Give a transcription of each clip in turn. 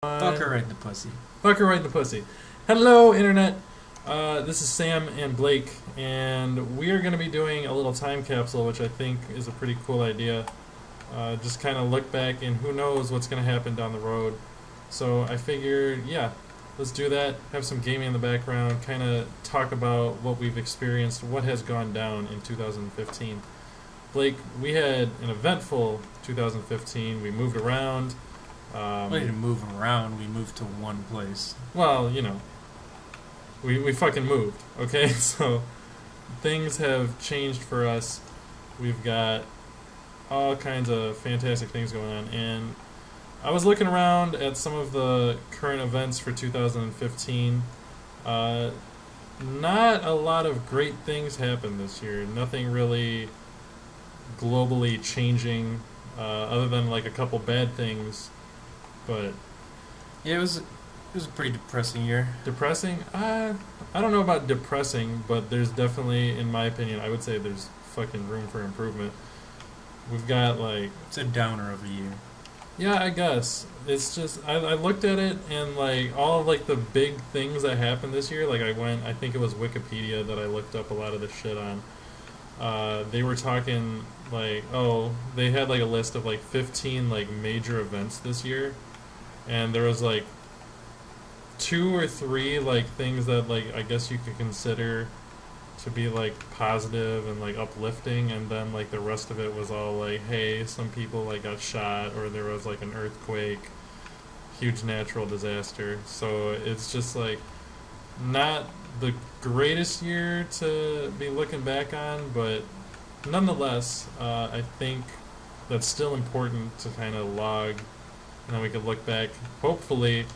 Fuck her right in the pussy. Fuck her right in the pussy. Hello, Internet. This is Sam and Blake, and we are going to be doing a little time capsule, which I think is a pretty cool idea. Just kind of look back, and who knows what's going to happen down the road. So I figured, yeah, let's do that. Have some gaming in the background, kind of talk about what we've experienced, what has gone down in 2015. Blake, we had an eventful 2015. We moved around. We didn't move around, we moved to one place. Well, you know, we fucking moved, okay? So things have changed for us. We've got all kinds of fantastic things going on, and I was looking around at some of the current events for 2015. Not a lot of great things happened this year. Nothing really globally changing, other than like a couple bad things. But Yeah, it was a pretty depressing year. depressing? I don't know about depressing, but there's definitely, in my opinion, I would say there's fucking room for improvement. We've got like, It's a downer of a year. yeah, I guess it's just I looked at it and like all of like the big things that happened this year. Like I think it was Wikipedia that I looked up a lot of the shit on. They were talking like, oh, they had like a list of like 15 like major events this year. And there was like 2 or 3 like things that like I guess you could consider to be like positive and like uplifting, and then like the rest of it was all like, hey, some people like got shot, or there was like an earthquake, huge natural disaster. So it's just like not the greatest year to be looking back on, but nonetheless, I think that's still important to kind of log. And then we could look back, hopefully,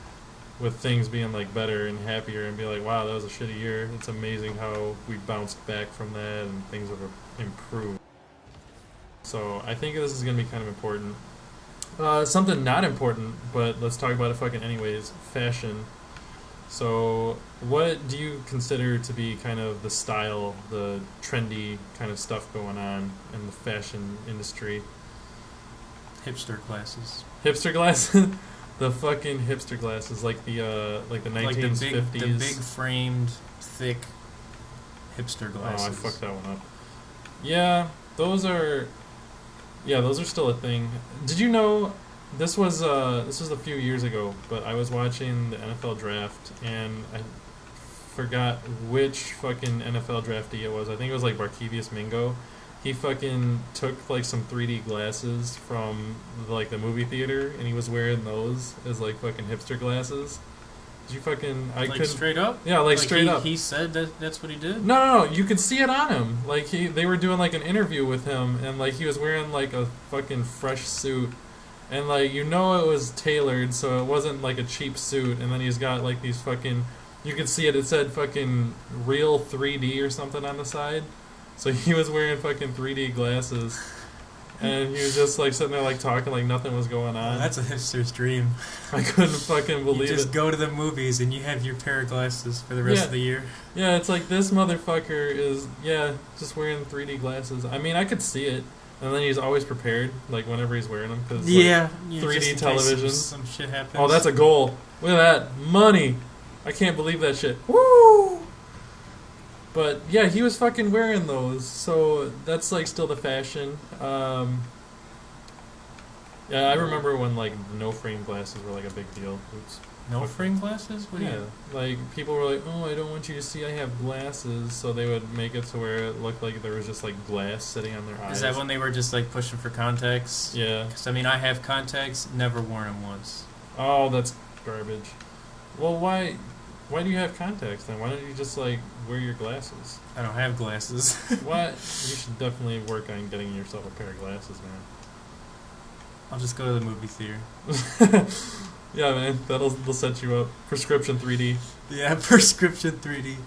with things being like better and happier, and be like, wow, that was a shitty year. It's amazing how we bounced back from that and things have improved. So I think this is going to be kind of important. Something not important, but let's talk about it fucking anyways. Fashion. So what do you consider to be kind of the style, the trendy kind of stuff going on in the fashion industry? Hipster classes. Hipster glasses, the fucking hipster glasses, like the 1950s. Like the big framed, thick hipster glasses. Oh, I fucked that one up. Yeah, those are. Yeah, those are still a thing. Did you know this was a few years ago? But I was watching the NFL draft and I forgot which fucking NFL draftee it was. I think it was like Barkevius Mingo. He fucking took like some 3D glasses from like the movie theater, and he was wearing those as like fucking hipster glasses. Did you fucking? I Like couldn't. straight up? Yeah, like straight up. He said that's what he did? No. You could see it on him. Like they were doing like an interview with him, and like he was wearing like a fucking fresh suit, and like you know it was tailored, so it wasn't like a cheap suit. And then he's got like these fucking. You could see it. It said fucking real 3D or something on the side. So he was wearing fucking 3D glasses, and he was just like sitting there like talking like nothing was going on. That's a hipster's dream. I couldn't fucking believe You just it. go to the movies and you have your pair of glasses for the rest of the year. Yeah, it's like this motherfucker is just wearing 3D glasses. I mean, I could see it, and then he's always prepared, like whenever he's wearing them, because Yeah, 3D television. Some shit happens. Oh, that's a goal. Look at that money. I can't believe that shit. Woo! But yeah, he was fucking wearing those, so that's like still the fashion. Yeah, I remember when like no frame glasses were like a big deal. Oops. No frame glasses? What do Yeah, you? like people were like, "Oh, I don't want you to see I have glasses," so they would make it to where it looked like there was just like glass sitting on their eyes. Is that when they were just like pushing for contacts? Yeah. Because I mean, I have contacts, never worn them once. Oh, that's garbage. Well, why do you have contacts then? Why don't you just like wear your glasses? I don't have glasses. What? You should definitely work on getting yourself a pair of glasses, man. I'll just go to the movie theater. Yeah, man, they'll set you up. Prescription 3D. Yeah, prescription 3D.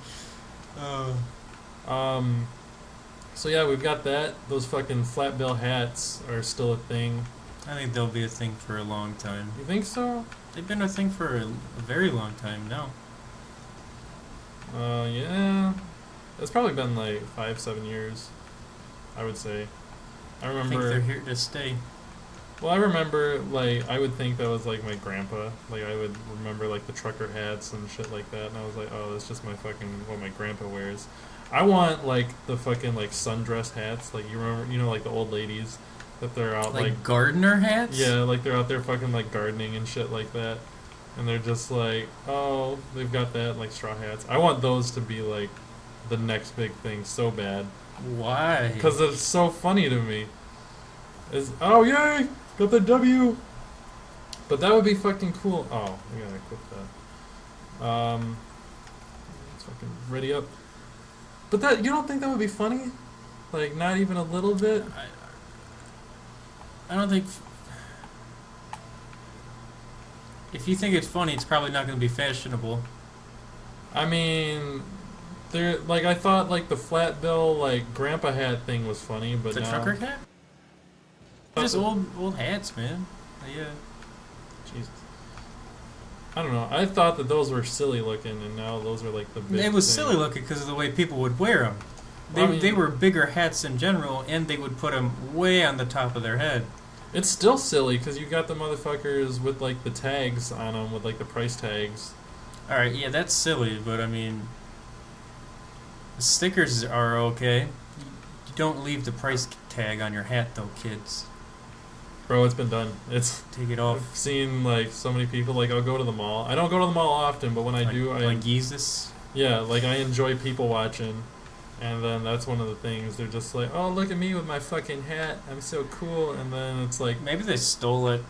So yeah, we've got that. Those fucking flat bill hats are still a thing. I think they'll be a thing for a long time. You think so? They've been a thing for a very long time now. Yeah. It's probably been like 5-7 years, I would say. I I remember. think they're here to stay. Well, I remember, like, I would think that was, like, my grandpa. Like, I would remember, like, the trucker hats and shit like that, and I was like, oh, that's just my fucking, what my grandpa wears. I want, like, the fucking, like, sundress hats. Like, you remember, like, the old ladies that they're out, like, Like gardener hats? yeah, like, they're out there fucking, like, gardening and shit like that. And they're just like, oh, they've got that, like, straw hats. I want those to be, like, the next big thing so bad. Why? Because it's so funny to me. Is oh, yay! Got the W! But that would be fucking cool. Oh, we gotta equip that. Let's fucking ready up. But that, you don't think that would be funny? Like, not even a little bit? I don't think. If you think it's funny, it's probably not going to be fashionable. I mean, there, like, I thought, like, the flat bill, like, grandpa hat thing was funny, but The now... trucker hat? Just old hats, man. Yeah. Jesus. I don't know. I thought that those were silly looking, and now those are, like, the big It was thing. silly looking because of the way people would wear them. They were bigger hats in general, and they would put them way on the top of their head. It's still silly because you got the motherfuckers with like the tags on them with like the price tags. All right, yeah, that's silly, but I mean, the stickers are okay. You don't leave the price tag on your hat, though, kids. Bro, it's been done. It's Take it off. I've seen like so many people. Like I'll go to the mall. I don't go to the mall often, but when I do, like Jesus. Yeah, like I enjoy people watching. And then that's one of the things. They're just like, oh, look at me with my fucking hat. I'm so cool. And then it's like... Maybe they stole it.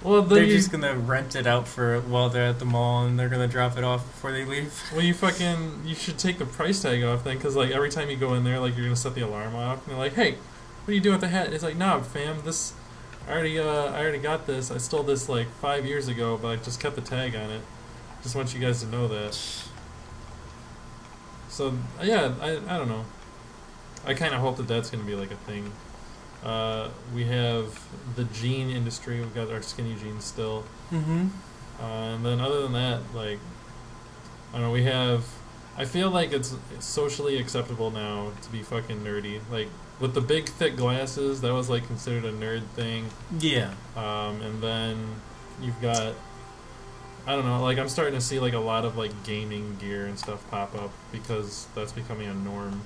Well, they're just going to rent it out for while they're at the mall, and they're going to drop it off before they leave. Well, you should take the price tag off then, because like every time you go in there, like you're going to set the alarm off. And they're like, hey, what are you doing with the hat? And it's like, nah, fam, I already got this. I stole this like 5 years ago, but I just kept the tag on it. Just want you guys to know that. So, yeah, I don't know. I kind of hope that that's going to be, like, a thing. We have the jean industry. We've got our skinny jeans still. Mm-hmm. And then other than that, like, I don't know, we have... I feel like it's socially acceptable now to be fucking nerdy. Like, with the big, thick glasses, that was, like, considered a nerd thing. Yeah. And then you've got... I don't know, like, I'm starting to see, like, a lot of, like, gaming gear and stuff pop up because that's becoming a norm.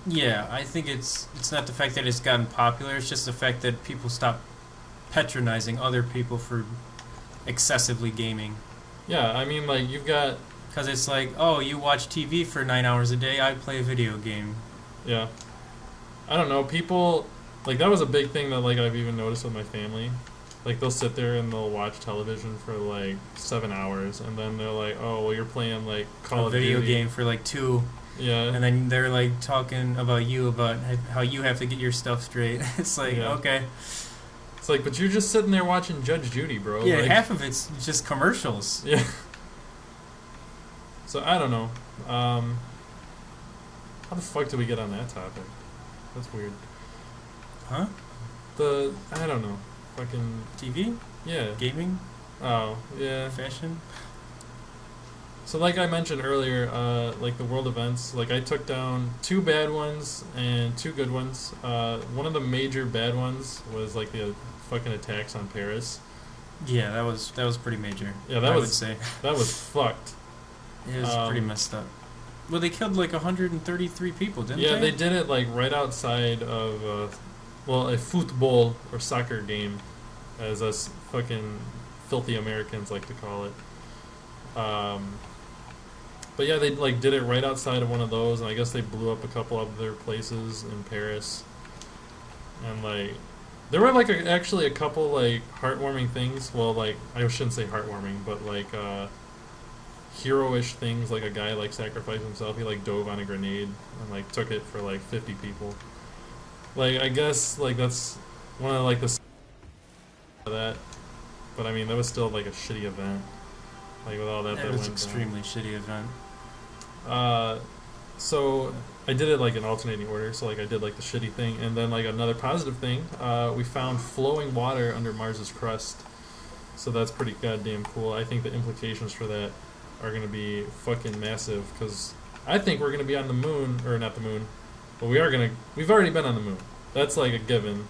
Yeah, I think it's not the fact that it's gotten popular, it's just the fact that people stop patronizing other people for excessively gaming. Yeah, I mean, like, you've got... Because it's like, oh, you watch TV for 9 hours a day, I play a video game. Yeah. I don't know, people... Like, that was a big thing that, like, I've even noticed with my family. Like, they'll sit there and they'll watch television for, like, 7 hours, and then they're like, oh, well, you're playing, like, Call of Duty. A video game for, like, 2. Yeah. And then they're, like, talking about how you have to get your stuff straight. It's like, yeah. Okay. It's like, but you're just sitting there watching Judge Judy, bro. Yeah, like, half of it's just commercials. Yeah. So, I don't know. How the fuck did we get on that topic? That's weird. Huh? I don't know. Fucking... TV? Yeah. Gaming? Oh, yeah. Fashion? So like I mentioned earlier, like the world events, like I took down 2 bad ones and 2 good ones. One of the major bad ones was like the fucking attacks on Paris. Yeah, that was pretty major. Yeah, I would say. That was fucked. It was pretty messed up. Well, they killed like 133 people, didn't they? Yeah, they did it like right outside of, a football or soccer game, as us fucking filthy Americans like to call it. But yeah, they like did it right outside of one of those, and I guess they blew up a couple other places in Paris. And like, there were like actually a couple like heartwarming things. Well, like I shouldn't say heartwarming, but like hero-ish things. Like a guy like sacrificed himself. He like dove on a grenade and like took it for like 50 people. Like I guess like that's one of like the that. But I mean that was still like a shitty event. Like with all that It was an extremely shitty event. So I did it like in alternating order. So like I did like the shitty thing, and then like another positive thing. We found flowing water under Mars's crust. So that's pretty goddamn cool. I think the implications for that are gonna be fucking massive. Because I think we're gonna be on the moon, or not the moon, but we've already been on the moon. That's like a given.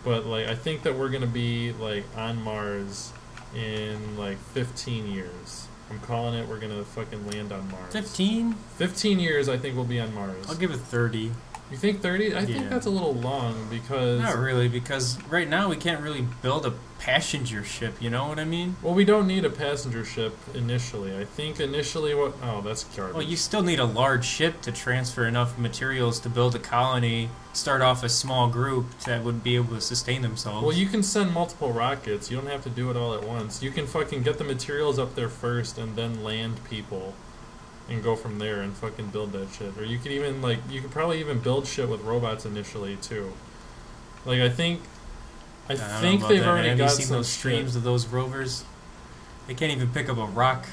But like, I think that we're gonna be like on Mars in like 15 years. I'm calling it. We're gonna fucking land on Mars. 15? 15 years, I think we'll be on Mars. I'll give it 30. You think 30? I Yeah. think that's a little long because... Not really, because right now we can't really build a passenger ship, you know what I mean? Well, we don't need a passenger ship initially. I think initially what... Oh, that's garbage. Well, you still need a large ship to transfer enough materials to build a colony, start off a small group that would be able to sustain themselves. Well, you can send multiple rockets. You don't have to do it all at once. You can fucking get the materials up there first and then land people and go from there and fucking build that shit. Or you could even, like, you could probably even build shit with robots initially, too. Like, I think they've already Have got you seen some those streams shit. of those rovers? They can't even pick up a rock.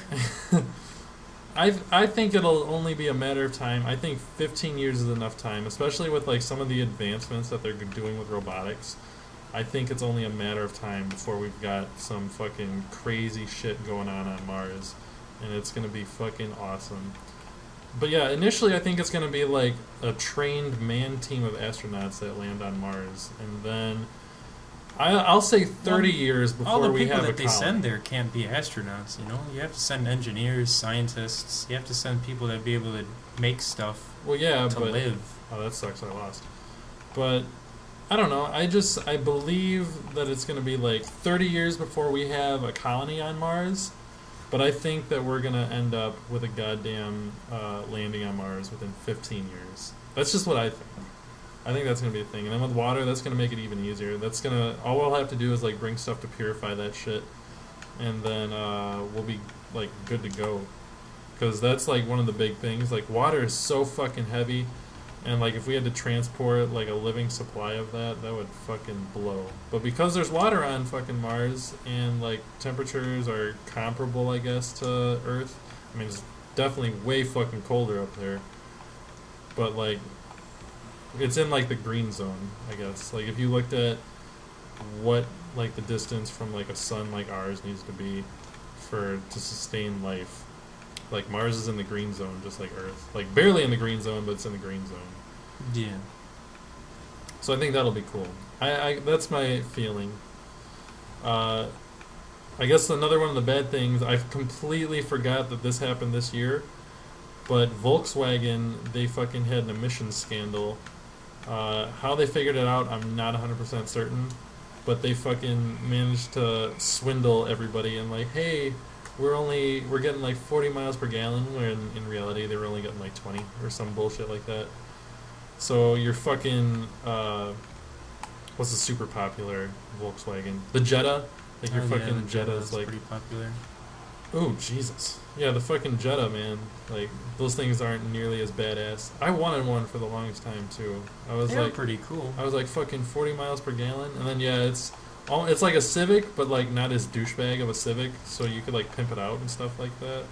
I think it'll only be a matter of time. I think 15 years is enough time, especially with, like, some of the advancements that they're doing with robotics. I think it's only a matter of time before we've got some fucking crazy shit going on Mars. And it's going to be fucking awesome. But yeah, initially I think it's going to be like a trained man team of astronauts that land on Mars. And then I'll say 30 years before all the we people have that a they colony. send there can't be astronauts, you know? You have to send engineers, scientists. You have to send people that be able to make stuff Well, yeah, to but... live. Oh, that sucks, I lost. But... I don't know. I believe that it's going to be like 30 years before we have a colony on Mars. But I think that we're going to end up with a goddamn landing on Mars within 15 years. That's just what I think. I think that's going to be a thing. And then with water, that's going to make it even easier. That's going to... All we'll have to do is like bring stuff to purify that shit. And then we'll be like good to go. Because that's like one of the big things. Like water is so fucking heavy. And like if we had to transport like a living supply of that, that would fucking blow. But because there's water on fucking Mars and like temperatures are comparable, I guess, to Earth. I mean, it's definitely way fucking colder up there. But like it's in like the green zone, I guess. Like if you looked at what like the distance from like a sun like ours needs to be to sustain life. Like, Mars is in the green zone, just like Earth. Like, barely in the green zone, but it's in the green zone. Yeah. So I think that'll be cool. That's my feeling. I guess another one of the bad things, I completely forgot that this happened this year, but Volkswagen, they fucking had an emissions scandal. How they figured it out, I'm not 100% certain, but they fucking managed to swindle everybody and like, hey... We're getting like 40 miles per gallon, when in reality they were only getting like 20 or some bullshit like that. So your fucking what's the super popular Volkswagen? The Jetta, like your fucking Jetta's like pretty popular. Oh Jesus, yeah, the fucking Jetta, man. Like those things aren't nearly as badass. I wanted one for the longest time too. I was They're like pretty cool. I was like fucking 40 miles per gallon, and then yeah, it's like a Civic, but like not as douchebag of a Civic, so you could like pimp it out and stuff like that.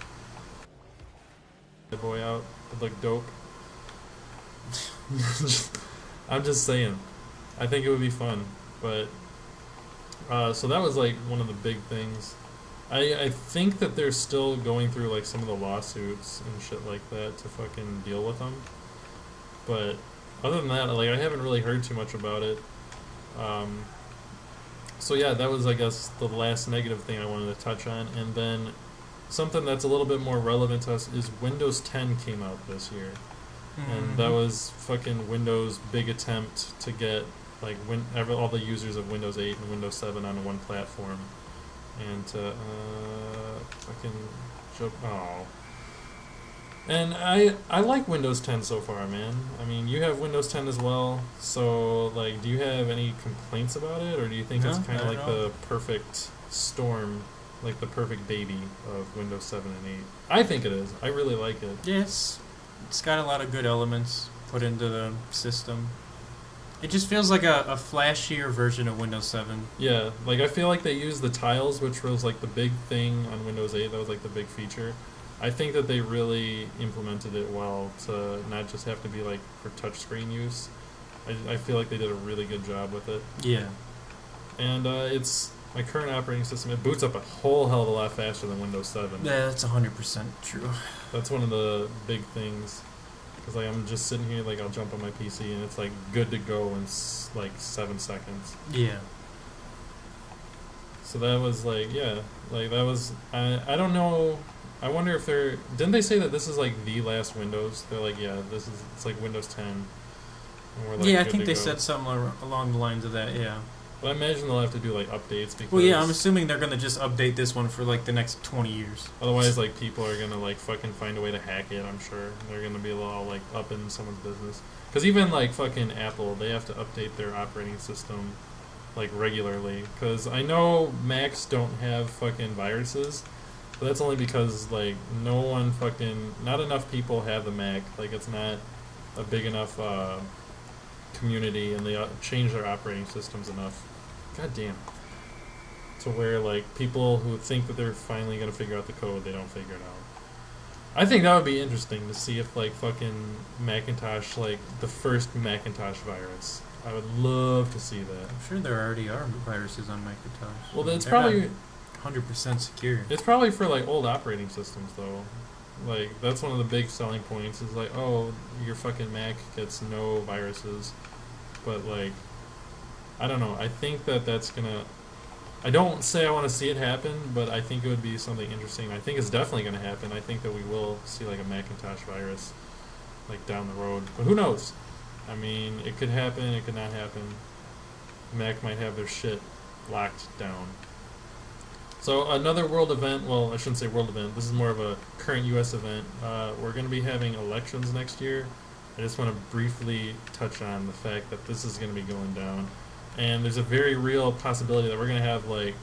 The boy out, it look dope. I'm just saying, I think it would be fun, but so that was like one of the big things. I think that they're still going through like some of the lawsuits and shit like that to fucking deal with them, but other than that, like I haven't really heard too much about it. So yeah, that was, I guess, the last negative thing I wanted to touch on. And then something that's a little bit more relevant to us is Windows 10 came out this year. Mm-hmm. And that was fucking Windows' big attempt to get like all the users of Windows 8 and Windows 7 on one platform. And to fucking jump... Oh. And I like Windows 10 so far, man. I mean, you have Windows 10 as well, so, like, do you have any complaints about it, or do you think it's kind of like the perfect storm, like the perfect baby of Windows 7 and 8? I think it is. I really like it. Yes. It's got a lot of good elements put into the system. It just feels like a flashier version of Windows 7. Yeah, like, I feel like they used the tiles, which was, like, the big thing on Windows 8. That was, like, the big feature. I think that they really implemented it well to not just have to be like for touchscreen use. I feel like they did a really good job with it. Yeah. And it's my current operating system. It boots up a whole hell of a lot faster than Windows 7. Yeah, that's 100% true. That's one of the big things. Because like I'm just sitting here, like I'll jump on my PC and it's like good to go in like 7 seconds. Yeah. So that was like, yeah, like that was, I don't know, I wonder if they're, didn't they say that this is like the last Windows? They're like, yeah, it's like Windows 10. And we're like Yeah, I good think to they go. said something along the lines of that, yeah. But I imagine they'll have to do like updates because Well, yeah, I'm assuming they're going to just update this one for like the next 20 years. otherwise like people are going to like fucking find a way to hack it, I'm sure. They're going to be all like up in someone's business. Because even like fucking Apple, they have to update their operating system like regularly. Because I know Macs don't have fucking viruses, but that's only because like not enough people have the Mac. Like it's not a big enough community, and they change their operating systems enough. God damn. To where like people who think that they're finally gonna figure out the code, they don't figure it out. I think that would be interesting to see if like fucking Macintosh, like the first Macintosh virus. I would love to see that. I'm sure there already are viruses on Macintosh. Well, it's They're probably not 100% secure. it's probably for like old operating systems though. Like that's one of the big selling points is like, oh, your fucking Mac gets no viruses, but like, I don't know. I think that that's gonna. I don't say I want to see it happen, but I think it would be something interesting. I think it's definitely going to happen. I think that we will see like a Macintosh virus, like down the road. But who knows? I mean, it could happen. It could not happen. Mac might have their shit locked down. So another world event. Well, I shouldn't say world event. This is more of a current U.S. event. We're going to be having elections next year. I just want to briefly touch on the fact that this is going to be going down. And there's a very real possibility that we're going to have, like,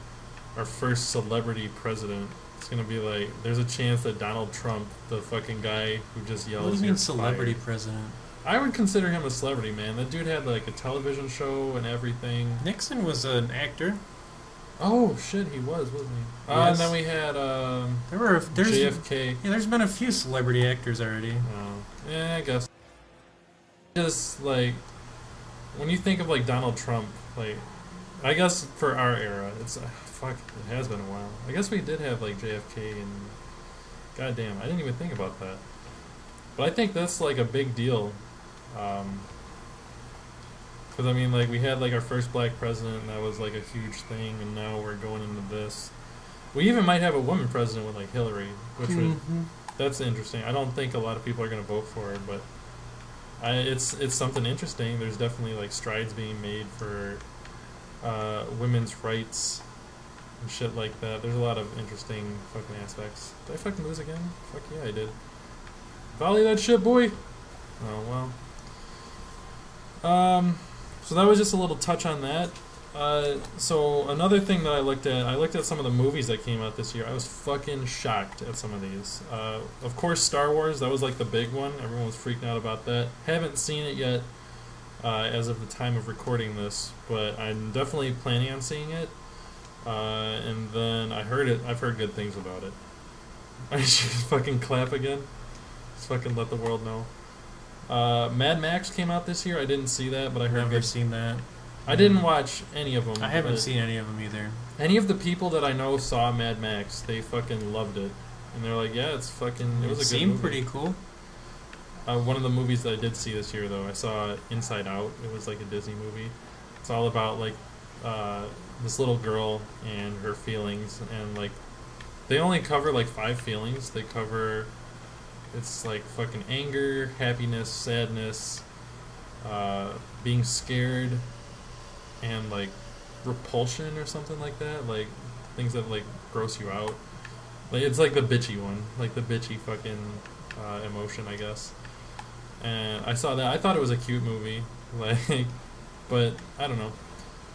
our first celebrity president. It's going to be, like, there's a chance that Donald Trump, the fucking guy who just yells, What do you mean "You're celebrity fired." president? I would consider him a celebrity, man. That dude had, like, a television show and everything. Nixon was an actor. Oh, shit, he was, wasn't he? Yes. And then we had There's JFK. Yeah, there's been a few celebrity actors already. Yeah, I guess. Just, like, when you think of, like, Donald Trump, like, I guess for our era, it's, fuck, it has been a while. I guess we did have, like, JFK and, goddamn, I didn't even think about that. But I think that's, like, a big deal. Because, I mean, like, we had, like, our first black president, and that was, like, a huge thing, and now we're going into this. We even might have a woman president with, like, Hillary, which would, that's interesting. I don't think a lot of people are going to vote for her, but it's something interesting. There's definitely, like, strides being made for women's rights and shit like that. There's a lot of interesting fucking aspects. Did I fucking lose again? Fuck yeah, I did. Volley that shit, boy! Oh, well. So that was just a little touch on that. So another thing that I looked at some of the movies that came out this year. I was fucking shocked at some of these. Of course, Star Wars, that was like the big one. Everyone was freaking out about that. Haven't seen it yet as of the time of recording this, but I'm definitely planning on seeing it. And then I've heard good things about it. I should fucking clap again. Just fucking let the world know. Mad Max came out this year. I didn't see that, but I heard Never seen that. I didn't watch any of them. I haven't seen any of them either. Any of the people that I know saw Mad Max, they fucking loved it. And they're like, yeah, it was a good movie. Seemed pretty cool. One of the movies that I did see this year, though, I saw Inside Out. It was like a Disney movie. It's all about, like, this little girl and her feelings. And, like, they only cover, like, 5 feelings. They cover, it's, like, fucking anger, happiness, sadness, being scared, and, like, repulsion or something like that. Like, things that, like, gross you out. Like, it's, like, the bitchy one. Like, the bitchy fucking emotion, I guess. And I saw that. I thought it was a cute movie. Like, but, I don't know.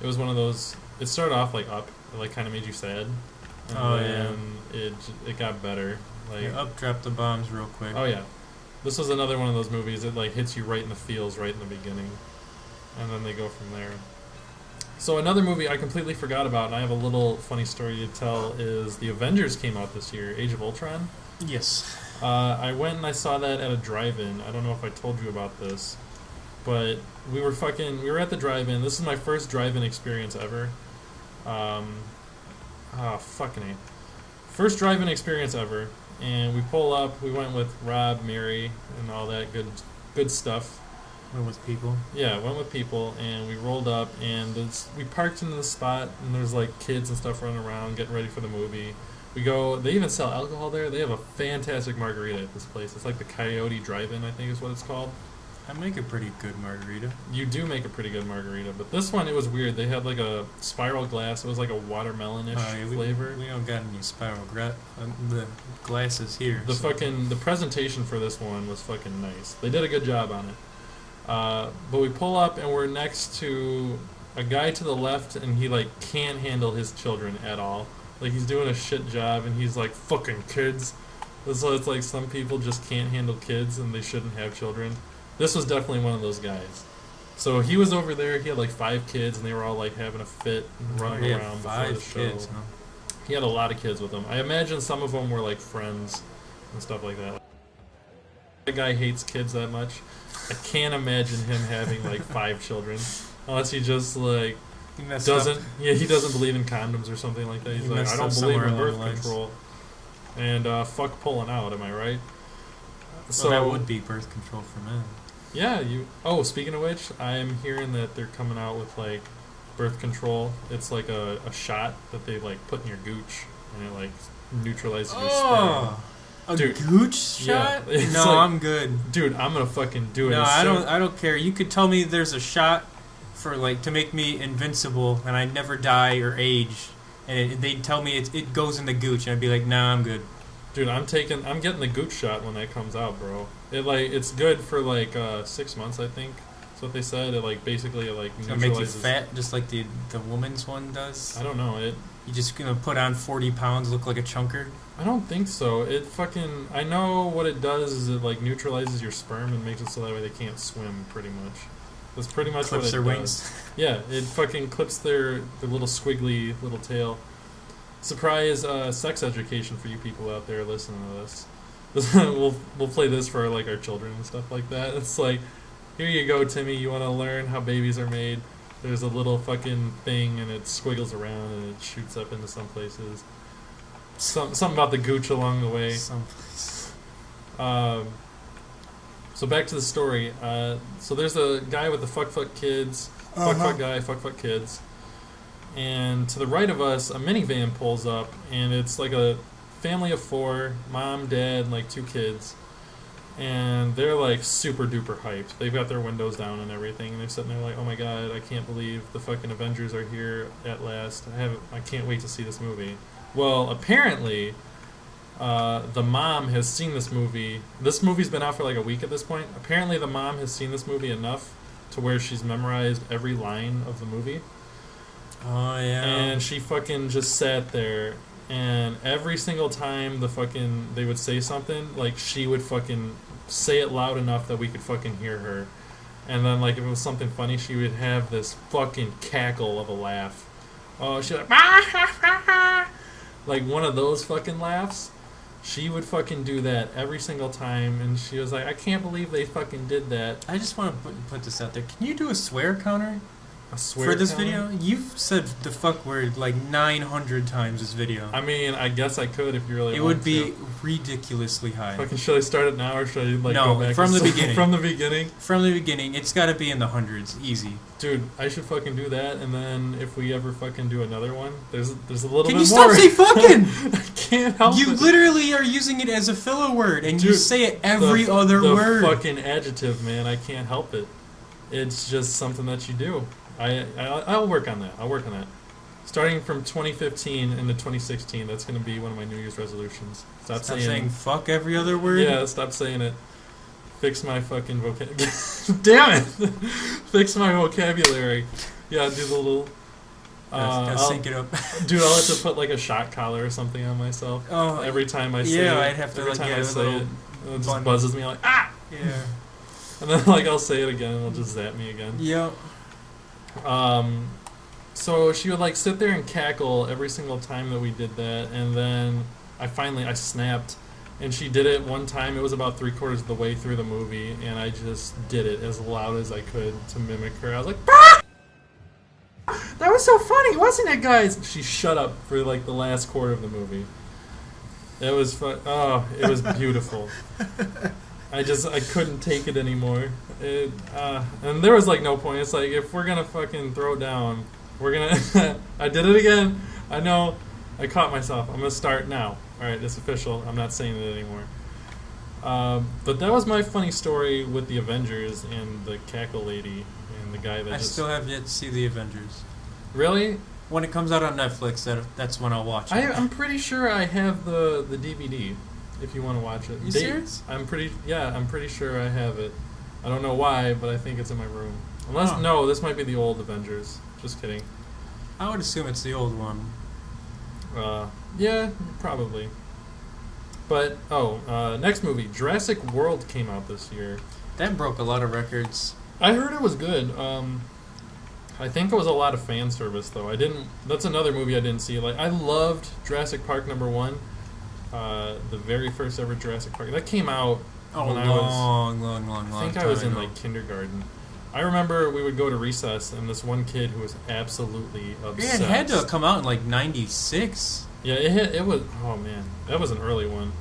It was one of those... It started off, like, up. It, like, kind of made you sad. And then it got better. Like, Up dropped the bombs real quick. Oh, yeah. This was another one of those movies that, like, hits you right in the feels right in the beginning. And then they go from there. So another movie I completely forgot about, and I have a little funny story to tell, is The Avengers came out this year, Age of Ultron. Yes. I went and I saw that at a drive-in. I don't know if I told you about this, but we were at the drive-in. This is my first drive-in experience ever. Fucking A. First drive-in experience ever, And we pull up. We went with Rob, Mary, and all that good stuff. Went with people. Yeah, went with people, and we rolled up, and we parked into the spot, and there's like kids and stuff running around getting ready for the movie. We go. They even sell alcohol there. They have a fantastic margarita at this place. It's like the Coyote Drive-In, I think is what it's called. I make a pretty good margarita. You do make a pretty good margarita, but this one, it was weird. They had like a spiral glass. It was like a watermelon-ish flavor. We don't got any spiral the glasses here. The presentation for this one was fucking nice. They did a good job on it. But we pull up and we're next to a guy to the left, and he like can't handle his children at all. Like he's doing a shit job, and he's like, fucking kids. So it's like some people just can't handle kids and they shouldn't have children. This was definitely one of those guys. So he was over there. He had like 5 kids, and they were all like having a fit and running around before the show. 5 kids, huh? He had a lot of kids with him. I imagine some of them were like friends and stuff like that. The guy hates kids that much. I can't imagine him having like 5 children, unless he just like doesn't. Yeah, he doesn't believe in condoms or something like that. He's like, I don't believe in birth control. And fuck pulling out. Am I right? So that would be birth control for men. Yeah, you. Oh, speaking of which, I'm hearing that they're coming out with like birth control. It's like a shot that they like put in your gooch, and it like neutralizes your sperm. A gooch shot? Yeah, no, like, I'm good. Dude, I'm gonna fucking do it. No, I don't care. You could tell me there's a shot for like to make me invincible and I never die or age, and they'd tell me it goes in the gooch, and I'd be like, nah, I'm good. Dude, I'm getting the gooch shot when that comes out, bro. It's good for like 6 months, I think. That's what they said. It like basically neutralizes. It'll make you fat, just like the woman's one does. I don't know it. You just gonna put on 40 pounds, look like a chunker? I don't think so. I know what it does is it like neutralizes your sperm and makes it so that way they can't swim. Pretty much. That's pretty much clips what it their does. Wings. Yeah, it fucking clips their little squiggly little tail. Surprise sex education for you people out there listening to this. We'll play this for like our children and stuff like that. It's like, here you go, Timmy. You want to learn how babies are made? There's a little fucking thing, and it squiggles around, and it shoots up into some places. Something about the gooch along the way. Someplace. So back to the story. So there's a guy with the fuck kids. Fuck guy, fuck kids. And to the right of us, a minivan pulls up, and it's like a family of 4, mom, dad, and like 2 kids. And they're like super duper hyped. They've got their windows down and everything, and they're sitting there like, oh my god, I can't believe the fucking Avengers are here at last. I can't wait to see this movie. Well, apparently, the mom has seen this movie. This movie's been out for like a week at this point. Apparently the mom has seen this movie enough to where she's memorized every line of the movie. Oh, yeah. And she fucking just sat there, and every single time they would say something, like, she would fucking say it loud enough that we could fucking hear her. And then, like, if it was something funny, she would have this fucking cackle of a laugh. Oh, she'd like, like one of those fucking laughs. She would fucking do that every single time, and she was like, I can't believe they fucking did that. I just want to put this out there. Can you do a swear counter? A swear for this counter? video? You've said the fuck word like 900 times this video. I mean, I guess I could if you really It would be ridiculously high. Fucking, should I start it now, or should I like no, go back from the beginning? From the beginning? From the beginning. It's got to be in the hundreds. Easy. Dude, I should fucking do that, and then if we ever fucking do another one, there's a little Can bit you more. stop saying fucking? I can't help it. You literally are using it as a filler word, and Dude, you say it every other word. The fucking adjective, man. I can't help it. It's just something that you do. I'll work on that. I'll work on that. Starting from 2015 into 2016, that's going to be one of my New Year's resolutions. Stop saying fuck every other word? Yeah, stop saying it. Fix my fucking vocabulary. Damn it! Fix my vocabulary. Yeah, do the little... gotta sync it up. Dude, I'll have to put like a shot collar or something on myself every time I say it. Yeah, I'd have to every time I say it just button. buzzes me like, ah! Yeah. And then like I'll say it again and it'll just zap me again. Yep. So she would like sit there and cackle every single time that we did that, and then I snapped, and she did it one time. It was about 3/4 of the way through the movie, and I just did it as loud as I could to mimic her. I was like, ah! That was so funny, wasn't it, guys? She shut up for like the last quarter of the movie. It was fun. Oh, it was beautiful. I couldn't take it anymore. And there was like no point. It's like, if we're gonna fucking throw down, we're gonna. I did it again. I know. I caught myself. I'm gonna start now. All right, it's official. I'm not saying it anymore. But that was my funny story with the Avengers and the cackle lady and the guy that I just. still have yet to see the Avengers. Really? When it comes out on Netflix, that's when I'll watch it. I'm pretty sure I have the DVD. If you want to watch it. You serious? I'm pretty sure I have it. I don't know why, but I think it's in my room. Unless no, this might be the old Avengers. Just kidding. I would assume it's the old one. Yeah, probably. But next movie, Jurassic World came out this year. That broke a lot of records. I heard it was good. I think it was a lot of fan service though. That's another movie I didn't see. Like, I loved Jurassic Park #1. The very first ever Jurassic Park. That came out when I was in like kindergarten. I remember we would go to recess, and this one kid who was absolutely obsessed. Yeah, it had to come out in like '96. Yeah, it was. Oh man, that was an early one.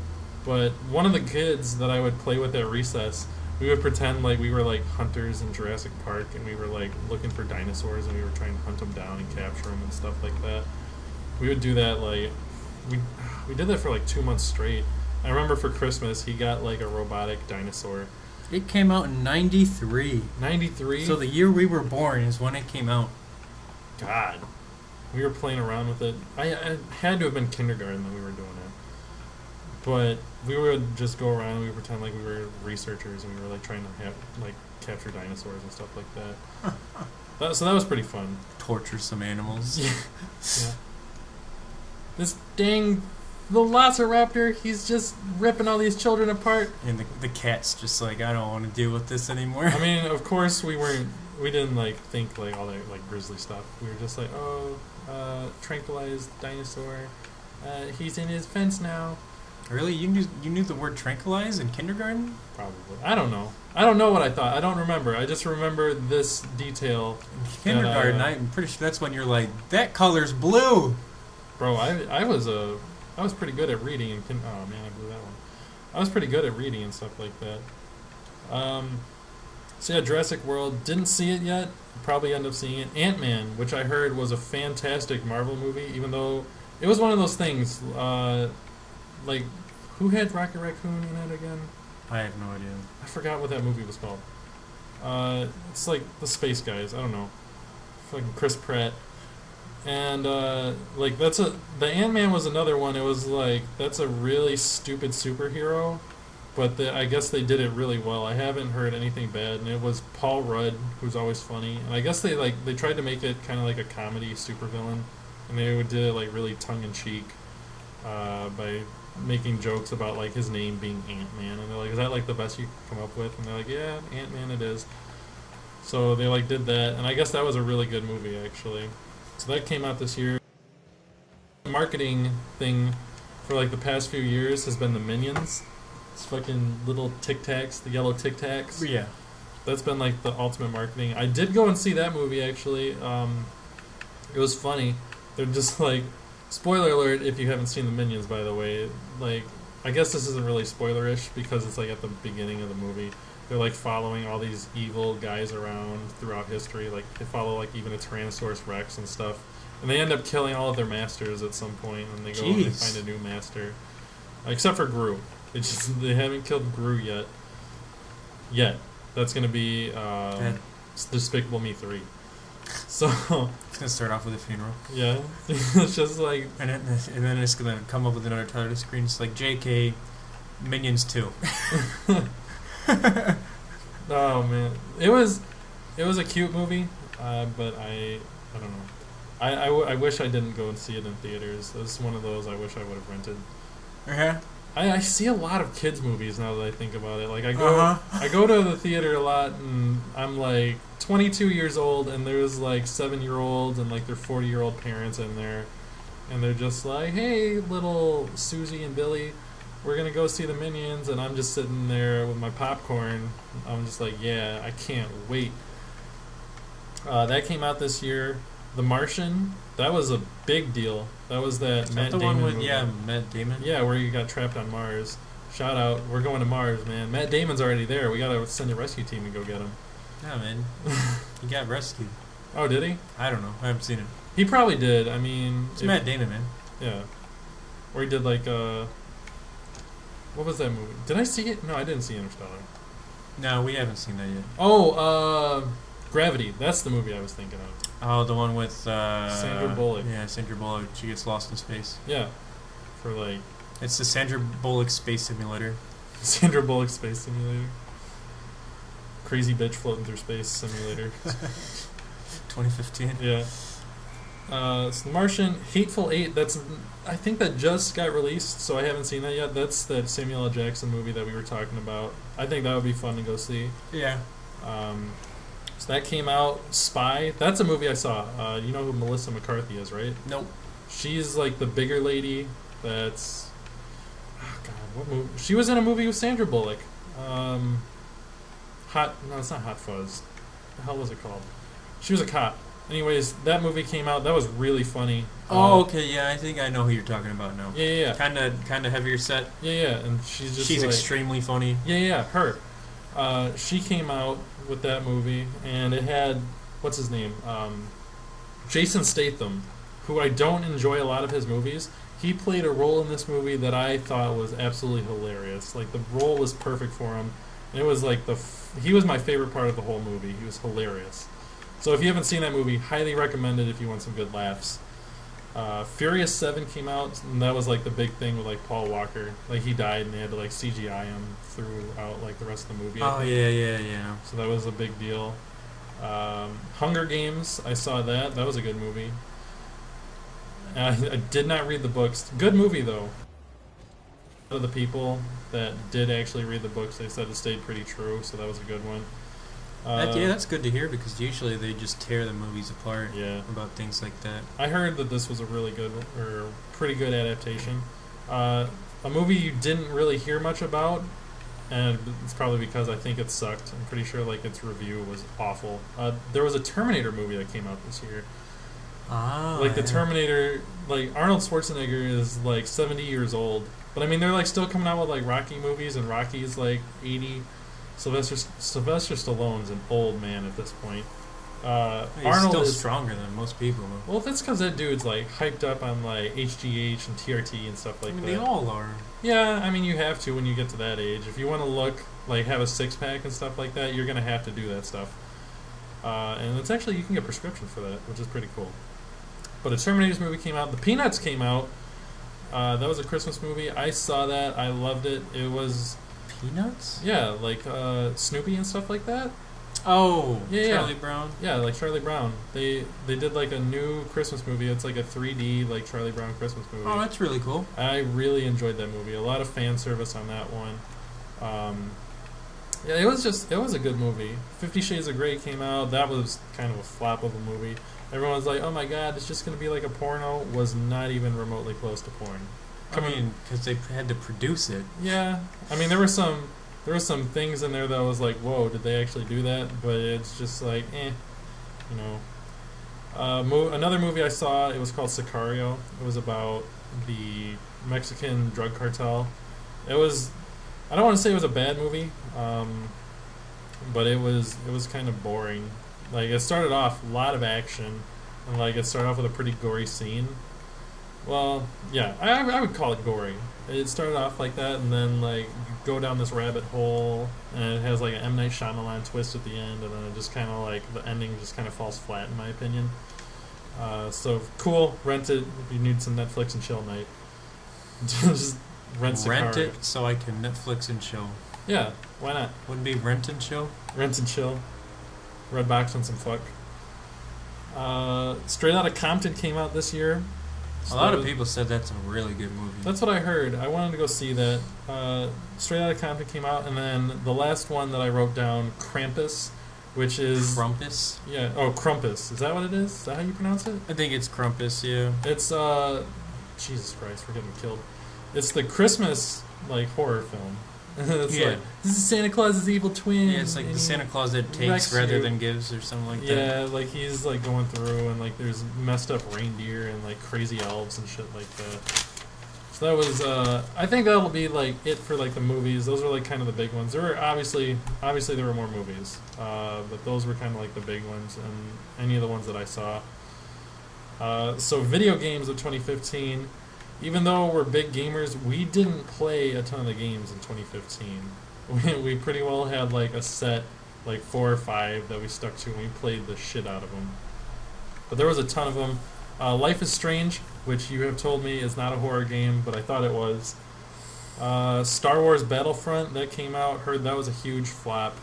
But one of the kids that I would play with at recess, we would pretend like we were like hunters in Jurassic Park, and we were like looking for dinosaurs, and we were trying to hunt them down and capture them and stuff like that. We would do that like we did that for like 2 months straight. I remember for Christmas he got like a robotic dinosaur. It came out in '93. 93? So the year we were born is when it came out. God. We were playing around with it. I had to have been kindergarten that we were doing it. But we would just go around and we would pretend like we were researchers and we were like trying to have like capture dinosaurs and stuff like that. So that was pretty fun. Torture some animals. Yeah. This dang Velociraptor, he's just ripping all these children apart. And the cat's just like, I don't want to deal with this anymore. I mean, of course we didn't like think like all that like grisly stuff. We were just like, tranquilized dinosaur. He's in his fence now. Really? You knew the word tranquilize in kindergarten? Probably. I don't know. I don't know what I thought. I don't remember. I just remember this detail. In kindergarten, I'm pretty sure that's when you're like, that color's blue. Bro, I was pretty good at reading and oh man, I blew that one. I was pretty good at reading and stuff like that. So yeah, Jurassic World, didn't see it yet. Probably end up seeing it. Ant-Man, which I heard was a fantastic Marvel movie, even though it was one of those things. Like, who had Rocket Raccoon in it again? I have no idea. I forgot what that movie was called. It's like the Space Guys. I don't know. Fucking Chris Pratt. And like the Ant-Man was another one. It was like, that's a really stupid superhero, but I guess they did it really well. I haven't heard anything bad, and it was Paul Rudd, who's always funny. And I guess they tried to make it kind of like a comedy supervillain, and they did it like really tongue in cheek by making jokes about like his name being Ant-Man, and they're like, is that like the best you can come up with? And they're like, yeah, Ant-Man it is. So they like did that, and I guess that was a really good movie actually. So that came out this year. The marketing thing for like the past few years has been the Minions. It's fucking little Tic Tacs, the yellow Tic Tacs. Yeah. That's been like the ultimate marketing. I did go and see that movie actually. It was funny. They're just like, spoiler alert if you haven't seen the Minions, by the way. Like, I guess this isn't really spoilerish because it's like at the beginning of the movie. They're like following all these evil guys around throughout history. Like they follow like even a Tyrannosaurus Rex and stuff, and they end up killing all of their masters at some point, and they go and they find a new master, except for Gru. They haven't killed Gru yet. That's gonna be Despicable Me 3. So it's gonna start off with a funeral. Yeah, it's just like, and then it's gonna come up with another title screen. It's like JK Minions 2. Oh man, it was a cute movie, but I don't know. I wish I didn't go and see it in theaters. It's one of those I wish I would have rented. Yeah. I see a lot of kids movies now that I think about it. Like I go to the theater a lot, and I'm like 22 years old, and there's like 7-year-olds and like their 40-year-old parents in there, and they're just like, hey, little Susie and Billy, we're gonna go see the Minions, and I'm just sitting there with my popcorn. I'm just like, yeah, I can't wait. That came out this year. The Martian, That was a big deal. That was that Is Matt that the Damon one with movie. Matt Damon? Yeah, where you got trapped on Mars. Shout out, we're going to Mars, man. Matt Damon's already there. We gotta send a rescue team and go get him. Yeah, man. He got rescued. Oh, did he? I don't know. I haven't seen it. He probably did. I mean, It's Matt Damon, man. Yeah. Or he did like what was that movie? Did I see it? No, I didn't see Interstellar. No, we haven't seen that yet. Oh, Gravity. That's the movie I was thinking of. Oh, the one with Sandra Bullock. Yeah, Sandra Bullock. She gets lost in space. Yeah. For like It's the Sandra Bullock Space Simulator. Sandra Bullock Space Simulator. Crazy bitch floating through space simulator. 2015. Yeah. So The Martian, Hateful Eight. I think that just got released, so I haven't seen that yet. That's that Samuel L. Jackson movie that we were talking about. I think that would be fun to go see. Yeah. So that came out. Spy. That's a movie I saw. You know who Melissa McCarthy is, right? Nope. She's like the bigger lady. That's. Oh God, what movie? She was in a movie with Sandra Bullock. No, it's not Hot Fuzz. What the hell was it called? She was a cop. Anyways, that movie came out. That was really funny. Oh, okay, yeah, I think I know who you're talking about now. Yeah. Kind of heavier set. Yeah, and she's She's like, extremely funny. Yeah, her. She came out with that movie, and it had what's his name, Jason Statham, who I don't enjoy a lot of his movies. He played a role in this movie that I thought was absolutely hilarious. Like the role was perfect for him. And it was like he was my favorite part of the whole movie. He was hilarious. So if you haven't seen that movie, highly recommend it if you want some good laughs. Furious 7 came out, and that was like the big thing with like Paul Walker. Like he died, and they had to like CGI him throughout like the rest of the movie. Oh yeah. So that was a big deal. Hunger Games, I saw that. That was a good movie. I did not read the books. Good movie though. A lot of the people that did actually read the books, they said it stayed pretty true, so that was a good one. That's good to hear because usually they just tear the movies apart. Yeah. About things like that. I heard that this was a really good or pretty good adaptation. A movie you didn't really hear much about, and it's probably because I think it sucked. I'm pretty sure like its review was awful. There was a Terminator movie that came out this year. Like the Terminator, like Arnold Schwarzenegger is like 70 years old, but I mean they're like still coming out with like Rocky movies, and Rocky's like 80. Sylvester Stallone's an old man at this point. He's Arnold still is stronger than most people. Well, that's because that dude's like hyped up on like HGH and TRT and stuff like that. They all are. Yeah, I mean you have to when you get to that age. If you want to look like have a six pack and stuff like that, you're gonna have to do that stuff. And it's actually you can get a prescription for that, which is pretty cool. But a Terminator's movie came out. The Peanuts came out. That was a Christmas movie. I saw that. I loved it. It was Peanuts? Yeah, like Snoopy and stuff like that. Oh, yeah, Charlie Brown. Yeah, like Charlie Brown. They did like a new Christmas movie. It's like a 3D like Charlie Brown Christmas movie. Oh, that's really cool. I really enjoyed that movie. A lot of fan service on that one. Yeah, it was a good movie. 50 Shades of Grey came out. That was kind of a flop of a movie. Everyone was like, "Oh my god, it's just going to be like a porno." Was not even remotely close to porn. I mean, because they had to produce it. Yeah, I mean there were some things in there that was like, "Whoa, did they actually do that?" But it's just like, you know. Another movie I saw, it was called Sicario. It was about the Mexican drug cartel. It was, I don't want to say it was a bad movie, but it was kind of boring. Like it started off a lot of action, and like it started off with a pretty gory scene. Well, yeah, I would call it gory. It started off like that, and then like you go down this rabbit hole, and it has like an M. Night Shyamalan twist at the end, and then it just kind of like the ending just kind of falls flat in my opinion. So cool, rent it if you need some Netflix and chill night. Just rent Sicario. Rent it so I can Netflix and chill. Yeah, why not? Wouldn't it be rent and chill? Rent and chill. Redbox and some fuck. Straight Outta Compton came out this year. So a lot of people said that's a really good movie. That's what I heard. I wanted to go see that. Straight Outta Compton came out, and then the last one that I wrote down, Krampus, which is... Krampus? Yeah. Oh, Krampus. Is that what it is? Is that how you pronounce it? I think it's Krampus, yeah. It's, Jesus Christ, we're getting killed. It's the Christmas, like, horror film. It's Yeah. like, this is Santa Claus's evil twin. Yeah, it's like and the Santa Claus that takes wrecks rather you. than gives, or something like that. Yeah, like he's like going through and like there's messed up reindeer and like crazy elves and shit like that. So that was I think that'll be like it for like the movies. Those were like kind of the big ones. There were obviously there were more movies, but those were kind of like the big ones and any of the ones that I saw. So video games of 2015. Even though we're big gamers, we didn't play a ton of the games in 2015. We pretty well had like a set, like 4 or 5 that we stuck to, and we played the shit out of them. But there was a ton of them. Life is Strange, which you have told me is not a horror game, but I thought it was. Star Wars Battlefront, that came out, heard that was a huge flop.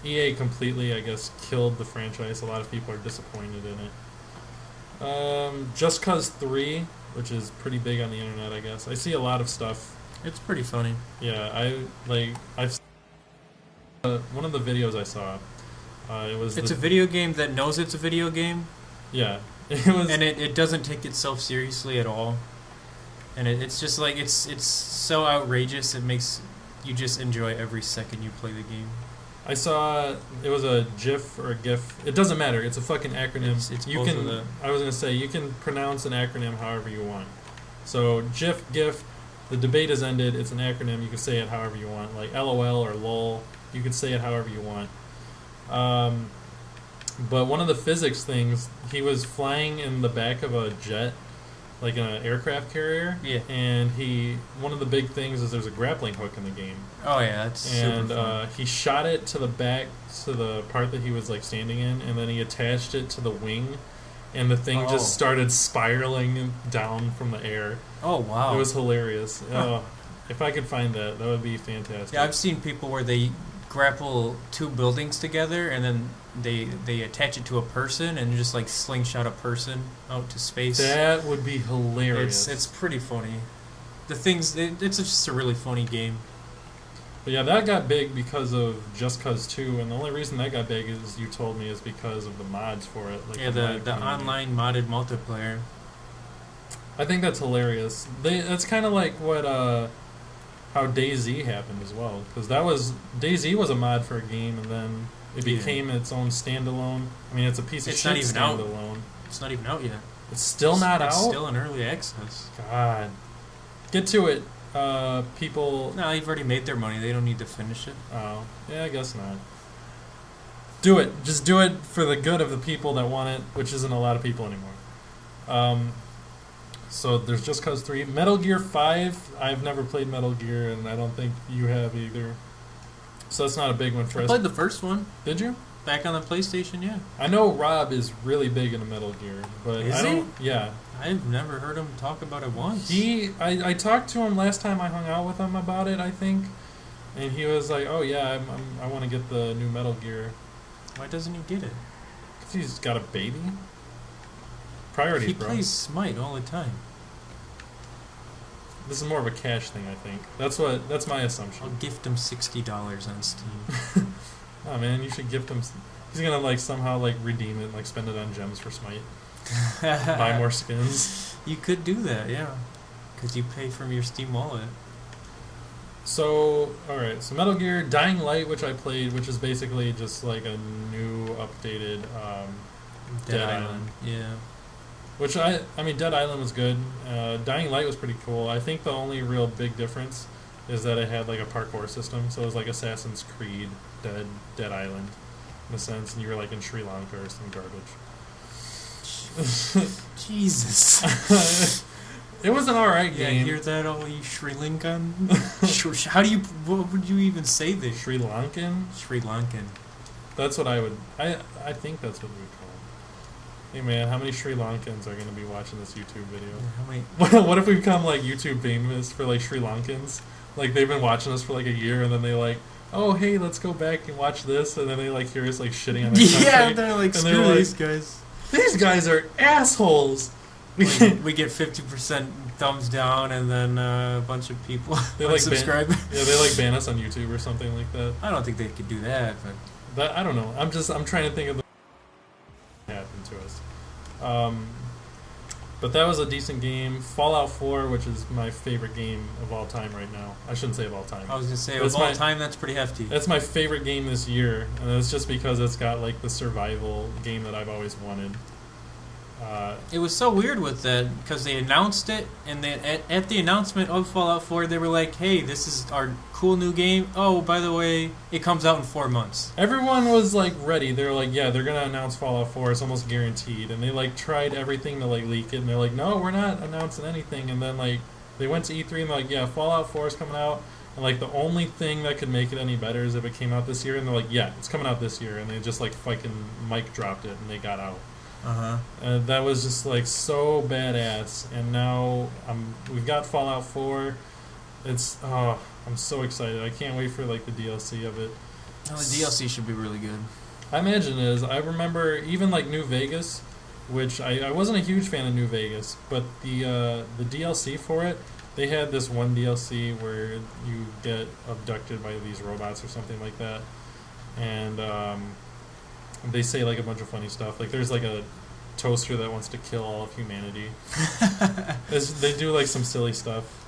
EA completely, I guess, killed the franchise. A lot of people are disappointed in it. Just Cause 3, which is pretty big on the internet, I guess. I see a lot of stuff. It's pretty funny. Yeah, I've one of the videos I saw. It was. It's a video game that knows it's a video game. Yeah, it was, and it doesn't take itself seriously at all. And it's just like it's so outrageous. It makes you just enjoy every second you play the game. I saw it was a GIF or a GIF. It doesn't matter. It's a fucking acronym. It's you both can. of the... I was gonna say you can pronounce an acronym however you want. So GIF, GIF. The debate has ended. It's an acronym. You can say it however you want, like LOL or LOL. You can say it however you want. But one of the physics things, he was flying in the back of a jet, like an aircraft carrier. Yeah. And one of the big things is there's a grappling hook in the game. Oh yeah, that's super fun. He shot it to the back, to the part that he was like standing in, and then he attached it to the wing, and the thing just started spiraling down from the air. Oh wow! It was hilarious. Oh, if I could find that, that would be fantastic. Yeah, I've seen people where they grapple 2 buildings together, and then they attach it to a person and just like slingshot a person out to space. That would be hilarious. It's pretty funny. It's just a really funny game. But yeah, that got big because of Just Cause 2, and the only reason that got big, as you told me, is because of the mods for it. Like yeah, the online modded multiplayer. I think that's hilarious. That's kind of like what how DayZ happened as well, because DayZ was a mod for a game, and then it became its own standalone. I mean, it's a piece of shit standalone. It's not even out yet. It's still not out? It's still in early access. God. Get to it, people. No, they've already made their money. They don't need to finish it. Oh, yeah, I guess not. Do it. Just do it for the good of the people that want it, which isn't a lot of people anymore. So there's Just Cause 3. Metal Gear 5, I've never played Metal Gear, and I don't think you have either. So that's not a big one for us. I played the first one. Did you? Back on the PlayStation, yeah. I know Rob is really big into Metal Gear, but is I don't. He? Yeah. I've never heard him talk about it once. I talked to him last time I hung out with him about it, I think, and he was like, "Oh yeah, I want to get the new Metal Gear." Why doesn't he get it? Because he's got a baby. Priorities, bro. He plays Smite all the time. This is more of a cash thing, I think. That's my assumption. I'll gift him $60 on Steam. Oh man, you should gift him. He's gonna like somehow like redeem it, and, like spend it on gems for Smite. Buy more skins. You could do that, yeah, because you pay from your Steam wallet. So, alright, so Metal Gear, Dying Light, which I played, which is basically just like a new, updated Dead Island. Yeah. Which, I mean, Dead Island was good. Dying Light was pretty cool. I think the only real big difference is that it had like a parkour system, so it was like Assassin's Creed, Dead Island, in a sense, and you were like in Sri Lanka or some garbage. Jesus. It was an alright Yeah, game. hear that, all you Sri Lankan? What would you even say this? Sri Lankan? Sri Lankan. That's what I think that's what we would call it. Hey man, how many Sri Lankans are going to be watching this YouTube video? How many? What if we become like YouTube famous for like Sri Lankans? Like they've been watching us for like a year, and then they like, oh hey, let's go back and watch this, and then they like hear us like shitting on their country. Yeah, they're like, screw these guys. These guys are assholes. We get 50% thumbs down, and then a bunch of people they subscribe. Yeah, they like ban us on YouTube or something like that. I don't think they could do that, but I don't know. I'm trying to think of the happened to us. But that was a decent game. Fallout 4, which is my favorite game of all time right now. I shouldn't say of all time. I was gonna say That's of all my- time, that's pretty hefty. That's my favorite game this year, and it's just because it's got like the survival game that I've always wanted. It was so weird with that because they announced it, and then at the announcement of Fallout 4, they were like, "Hey, this is our cool new game. Oh, by the way, it comes out in 4 months." Everyone was like ready. They were like, "Yeah, they're gonna announce Fallout 4. It's almost guaranteed." And they like tried everything to like leak it, and they're like, "No, we're not announcing anything." And then like they went to E3 and they're like, "Yeah, Fallout 4 is coming out." And like the only thing that could make it any better is if it came out this year. And they're like, "Yeah, it's coming out this year." And they just like fucking mic dropped it, and they got out. That was just like so badass, and now we've got Fallout 4. I'm so excited. I can't wait for like the DLC of it. Oh, the DLC should be really good. I imagine it is. I remember even like New Vegas, which I wasn't a huge fan of New Vegas, but the DLC for it, they had this one DLC where you get abducted by these robots or something like that, and they say like a bunch of funny stuff. Like there's like a toaster that wants to kill all of humanity. They do like some silly stuff.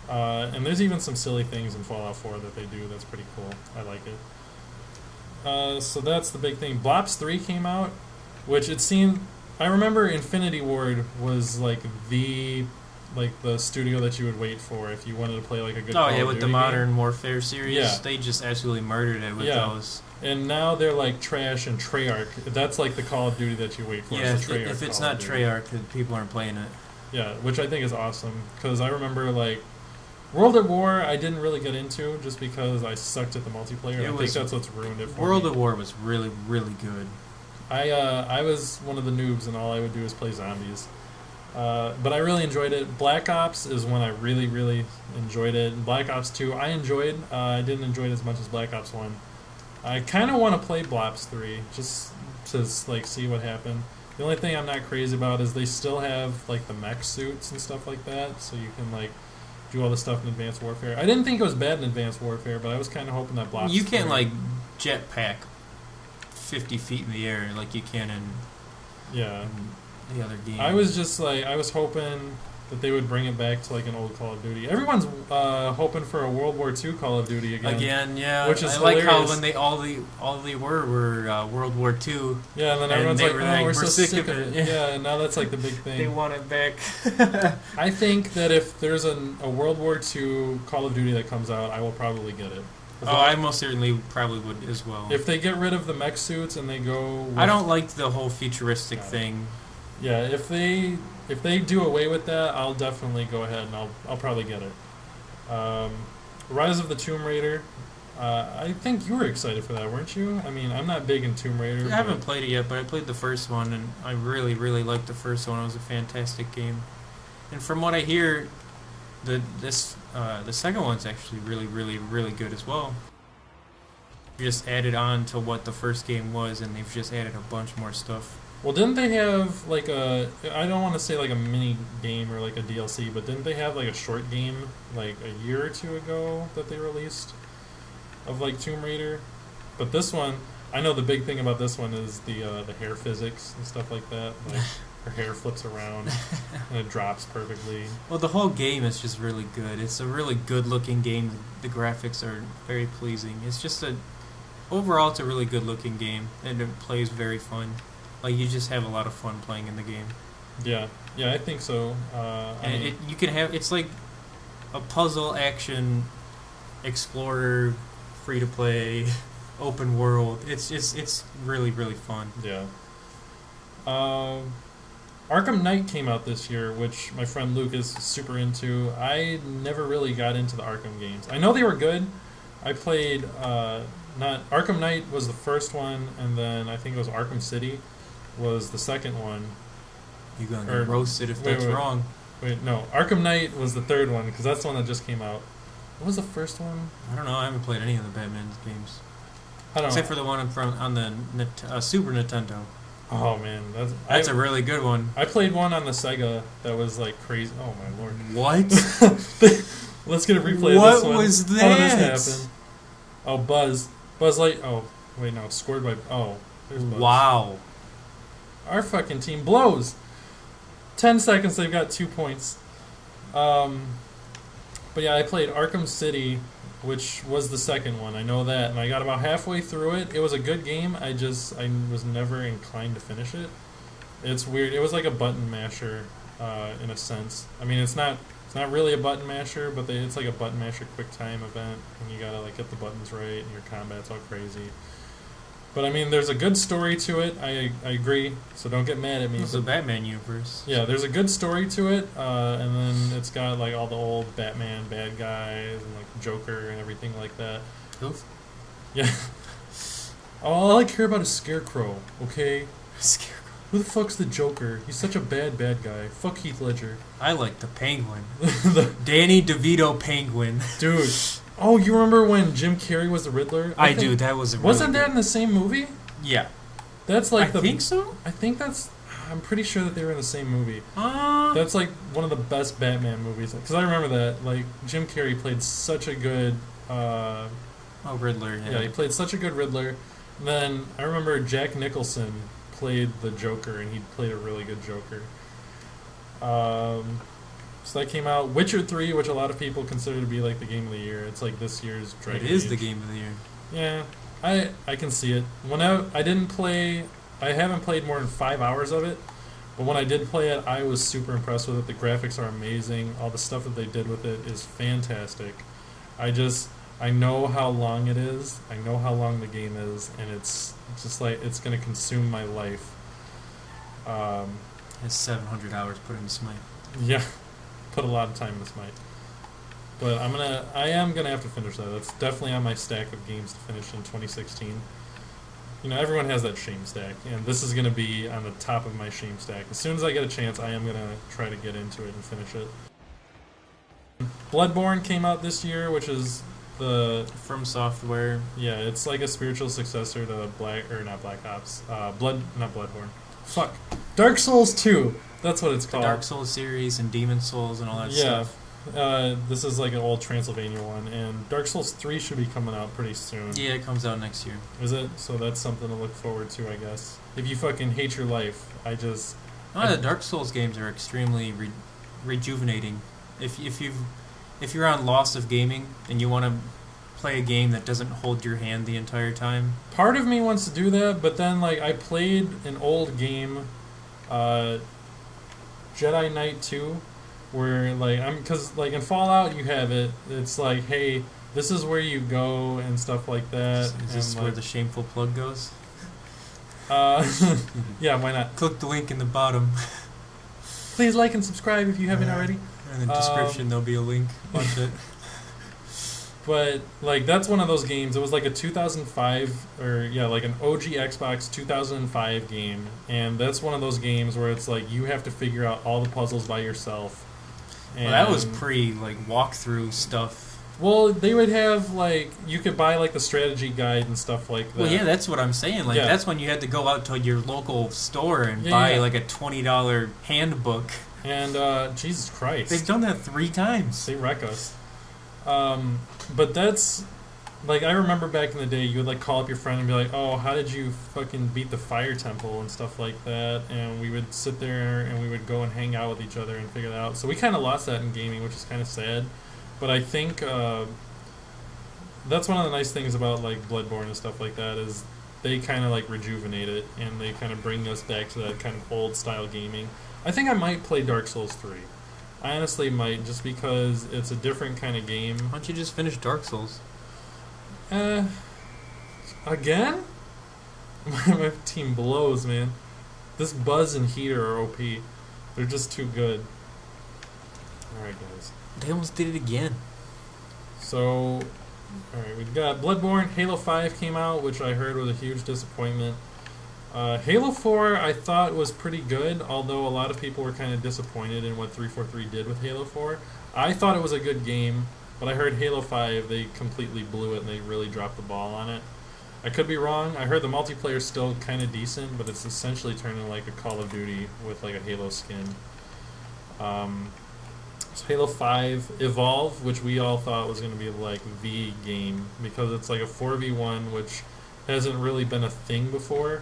And there's even some silly things in Fallout 4 that they do that's pretty cool. I like it. So that's the big thing. Blops 3 came out, which it seemed... I remember Infinity Ward was like the studio that you would wait for if you wanted to play like a good Call of with Duty the game. Modern Warfare series, Yeah. they just absolutely murdered it with those. And now they're like Trash and Treyarch. That's like the Call of Duty that you wait for. Yeah, It's the if it's Call not of Duty. Treyarch, then people aren't playing it. Yeah, which I think is awesome, because I remember like World at War I didn't really get into just because I sucked at the multiplayer. I think that's what's ruined it for World me. at War was really, really good. I was one of the noobs, and all I would do is play zombies. But I really enjoyed it. Black Ops is when I really, really enjoyed it. Black Ops 2 I enjoyed. I didn't enjoy it as much as Black Ops 1. I kind of want to play Blops 3 just to like see what happened. The only thing I'm not crazy about is they still have like the mech suits and stuff like that, so you can like do all the stuff in Advanced Warfare. I didn't think it was bad in Advanced Warfare, but I was kind of hoping that Blops. You can't 3 like jetpack 50 feet in the air like you can in the other game. I was just like, I was hoping that they would bring it back to like an old Call of Duty. Everyone's hoping for a World War II Call of Duty again. Again, yeah. Which is I like hilarious. how when they all they were World War II. Yeah, and then And everyone's they like, were oh, like, we're we're so sick sick of of it. it. Yeah, and now that's like the big thing. They want it back. I think that if there's a World War II Call of Duty that comes out, I will probably get it. I most certainly probably would as well. If they get rid of the mech suits and they go... with- I don't like the whole futuristic thing. Yeah, if they do away with that, I'll definitely go ahead and I'll probably get it. Rise of the Tomb Raider. I think you were excited for that, weren't you? I mean, I'm not big in Tomb Raider. I haven't played it yet, but I played the first one, and I really, really liked the first one. It was a fantastic game. And from what I hear, the second one's actually really, really, really good as well. Just added on to what the first game was, and they've just added a bunch more stuff. Well, didn't they have like a... I don't want to say like a mini game or like a DLC, but didn't they have like a short game like a year or two ago that they released of like Tomb Raider? But this one, I know the big thing about this one is the hair physics and stuff like that. Like her hair flips around and it drops perfectly. Well, the whole game is just really good. It's a really good-looking game. The graphics are very pleasing. It's just overall, it's a really good-looking game, and it plays very fun. Like, you just have a lot of fun playing in the game. Yeah, I think so. And you can have... It's like a puzzle, action, explorer, free-to-play, open world. It's really, really fun. Yeah. Arkham Knight came out this year, which my friend Luke is super into. I never really got into the Arkham games. I know they were good. I played... Arkham Knight was the first one, and then I think it was Arkham City was the second one. You're going to get roasted if that's wait. wrong. Wait, no. Arkham Knight was the third one, because that's the one that just came out. What was the first one? I don't know. I haven't played any of the Batman games. I don't know. Except for the one on the Super Nintendo. Oh, man. That's a really good one. I played one on the Sega that was, like, crazy. Oh, my lord. What? Let's get a replay What of this one. was How did that? this happen? Oh, Buzz Light. Oh, wait, no. Scored by... Oh, there's Buzz. Wow. Our fucking team blows. 10 seconds, they've got 2 points. But yeah, I played Arkham City, which was the second one. I know that, and I got about halfway through it. It was a good game. I was never inclined to finish it. It's weird. It was like a button masher, in a sense. I mean, it's not really a button masher, but it's like a button masher quick time event, and you gotta like get the buttons right, and your combat's all crazy. But I mean, there's a good story to it. I agree. So don't get mad at me. It's the Batman universe. Yeah, there's a good story to it, and then it's got like all the old Batman bad guys and like Joker and everything like that. Oof. Yeah. All I care about is Scarecrow. Okay. Scarecrow. Who the fuck's the Joker? He's such a bad guy. Fuck Heath Ledger. I like the Penguin. Danny DeVito Penguin. Dude. Oh, you remember when Jim Carrey was the Riddler? I do. That was a really wasn't that good. in the same movie? Yeah. That's like I think so. I think that's. I'm pretty sure that they were in the same movie. That's like one of the best Batman movies because I remember that. Like Jim Carrey played such a good. Riddler. Yeah, he played such a good Riddler. And then I remember Jack Nicholson played the Joker, and he played a really good Joker. So that came out. Witcher 3, which a lot of people consider to be like the game of the year. It's like this year's Dragon It is Age. the game of the year. Yeah, I can see it. When I didn't play, I haven't played more than 5 hours of it. But when I did play it, I was super impressed with it. The graphics are amazing. All the stuff that they did with it is fantastic. I know how long it is. I know how long the game is, and it's just like it's gonna consume my life. Has 700 hours put into Smite. Yeah, put a lot of time in Smite. But I am gonna have to finish that. That's definitely on my stack of games to finish in 2016. You know, everyone has that shame stack, and this is gonna be on the top of my shame stack. As soon as I get a chance, I am gonna try to get into it and finish it. Bloodborne came out this year, which is From Software. yeah, it's like a spiritual successor to not Black Ops, not Bloodborne. Fuck, Dark Souls 2. That's what it's The called. Dark Souls series and Demon Souls and all that stuff. This is like an old Transylvania one, and Dark Souls 3 should be coming out pretty soon. Yeah, it comes out next year. Is it? So that's something to look forward to, I guess. If you fucking hate your life, The Dark Souls games are extremely rejuvenating. If you're on Lost of Gaming and you want to play a game that doesn't hold your hand the entire time. Part of me wants to do that, but then like I played an old game, Jedi Knight 2, where like because like in Fallout you have it. It's like, hey, this is where you go and stuff like that. Is this where the shameful plug goes? Yeah, why not? Click the link in the bottom. Please like and subscribe if you haven't already. In the description there'll be a link. Watch it. But like that's one of those games. It was like a 2005 like an OG Xbox 2005 game, and that's one of those games where it's like you have to figure out all the puzzles by yourself. And Well, that was pre walkthrough stuff. Well, they would have like you could buy like the strategy guide and stuff like that. Well, yeah, that's what I'm saying. Like Yeah. that's when you had to go out to your local store and Yeah, buy yeah. like a $20 handbook. And Jesus Christ, They've done that 3 times. they wreck us. But that's like I remember back in the day, you would like call up your friend and be like, "Oh, how did you fucking beat the Fire Temple and stuff like that?" And we would sit there and we would go and hang out with each other and figure that out. So we kind of lost that in gaming, which is kind of sad. But I think that's one of the nice things about like Bloodborne and stuff like that is they kind of like rejuvenate it and they kind of bring us back to that kind of old style gaming. I think I might play Dark Souls 3. I honestly might, just because it's a different kind of game. Why don't you just finish Dark Souls? Again? My team blows, man. This Buzz and Heater are OP. They're just too good. Alright, guys. They almost did it again. So, alright, we've got Bloodborne. Halo 5 came out, which I heard was a huge disappointment. Halo 4 I thought was pretty good, although a lot of people were kind of disappointed in what 343 did with Halo 4. I thought it was a good game, but I heard Halo 5, they completely blew it and they really dropped the ball on it. I could be wrong. I heard the multiplayer's still kind of decent, but it's essentially turning like a Call of Duty with like a Halo skin. So Halo 5 Evolve, which we all thought was going to be like the game, because it's like a 4v1, which hasn't really been a thing before.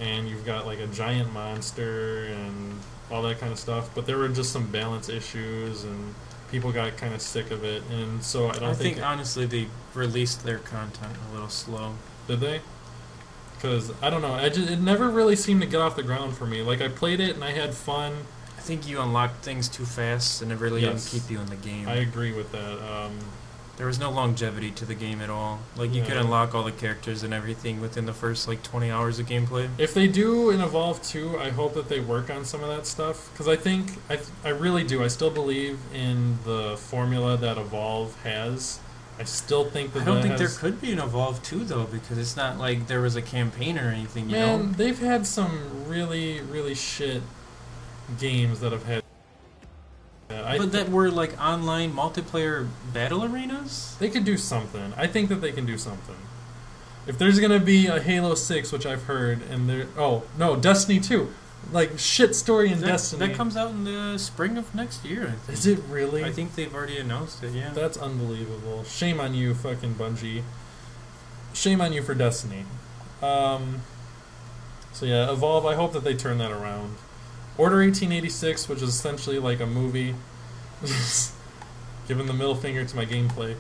And you've got like a giant monster, and all that kind of stuff. But there were just some balance issues, and people got kind of sick of it, and so I think honestly they released their content a little slow. Did they? Because I don't know, it never really seemed to get off the ground for me. Like I played it and I had fun. I think you unlocked things too fast, and it really didn't keep you in the game. I agree with that. There was no longevity to the game at all. Like, you could unlock all the characters and everything within the first, 20 hours of gameplay. If they do in Evolve 2, I hope that they work on some of that stuff. Because I really do. I still believe in the formula that Evolve has. I still think that I don't think there could be an Evolve 2, though, because it's not like there was a campaign or anything, you know? Man, they've had some really, really shit games that have had... But that were online multiplayer battle arenas? They could do something. I think that they can do something. If there's gonna be a Halo 6, which I've heard, and there... Oh, no, Destiny 2. Shit story in Destiny. That comes out in the spring of next year, I think. Is it really? I think they've already announced it, yeah. That's unbelievable. Shame on you, fucking Bungie. Shame on you for Destiny. So yeah, Evolve, I hope that they turn that around. Order 1886, which is essentially like a movie. Giving the middle finger to my gameplay.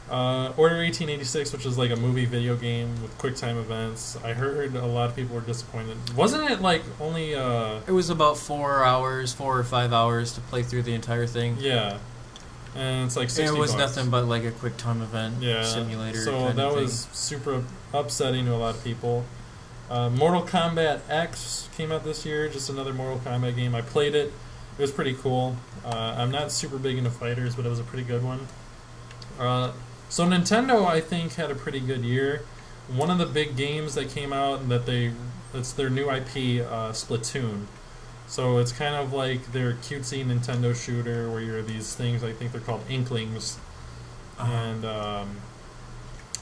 Order 1886, which is like a movie video game with quick time events. I heard a lot of people were disappointed. Wasn't it only... It was about 4 or 5 hours to play through the entire thing. Yeah. And it's like $60. It was nothing but a quick time event simulator. So that was super upsetting to a lot of people. Mortal Kombat X came out this year, just another Mortal Kombat game. I played it. It was pretty cool. I'm not super big into fighters, but it was a pretty good one. So Nintendo, I think, had a pretty good year. One of the big games that came out, it's their new IP, Splatoon. So it's kind of like their cutesy Nintendo shooter where you're these things, I think they're called Inklings. And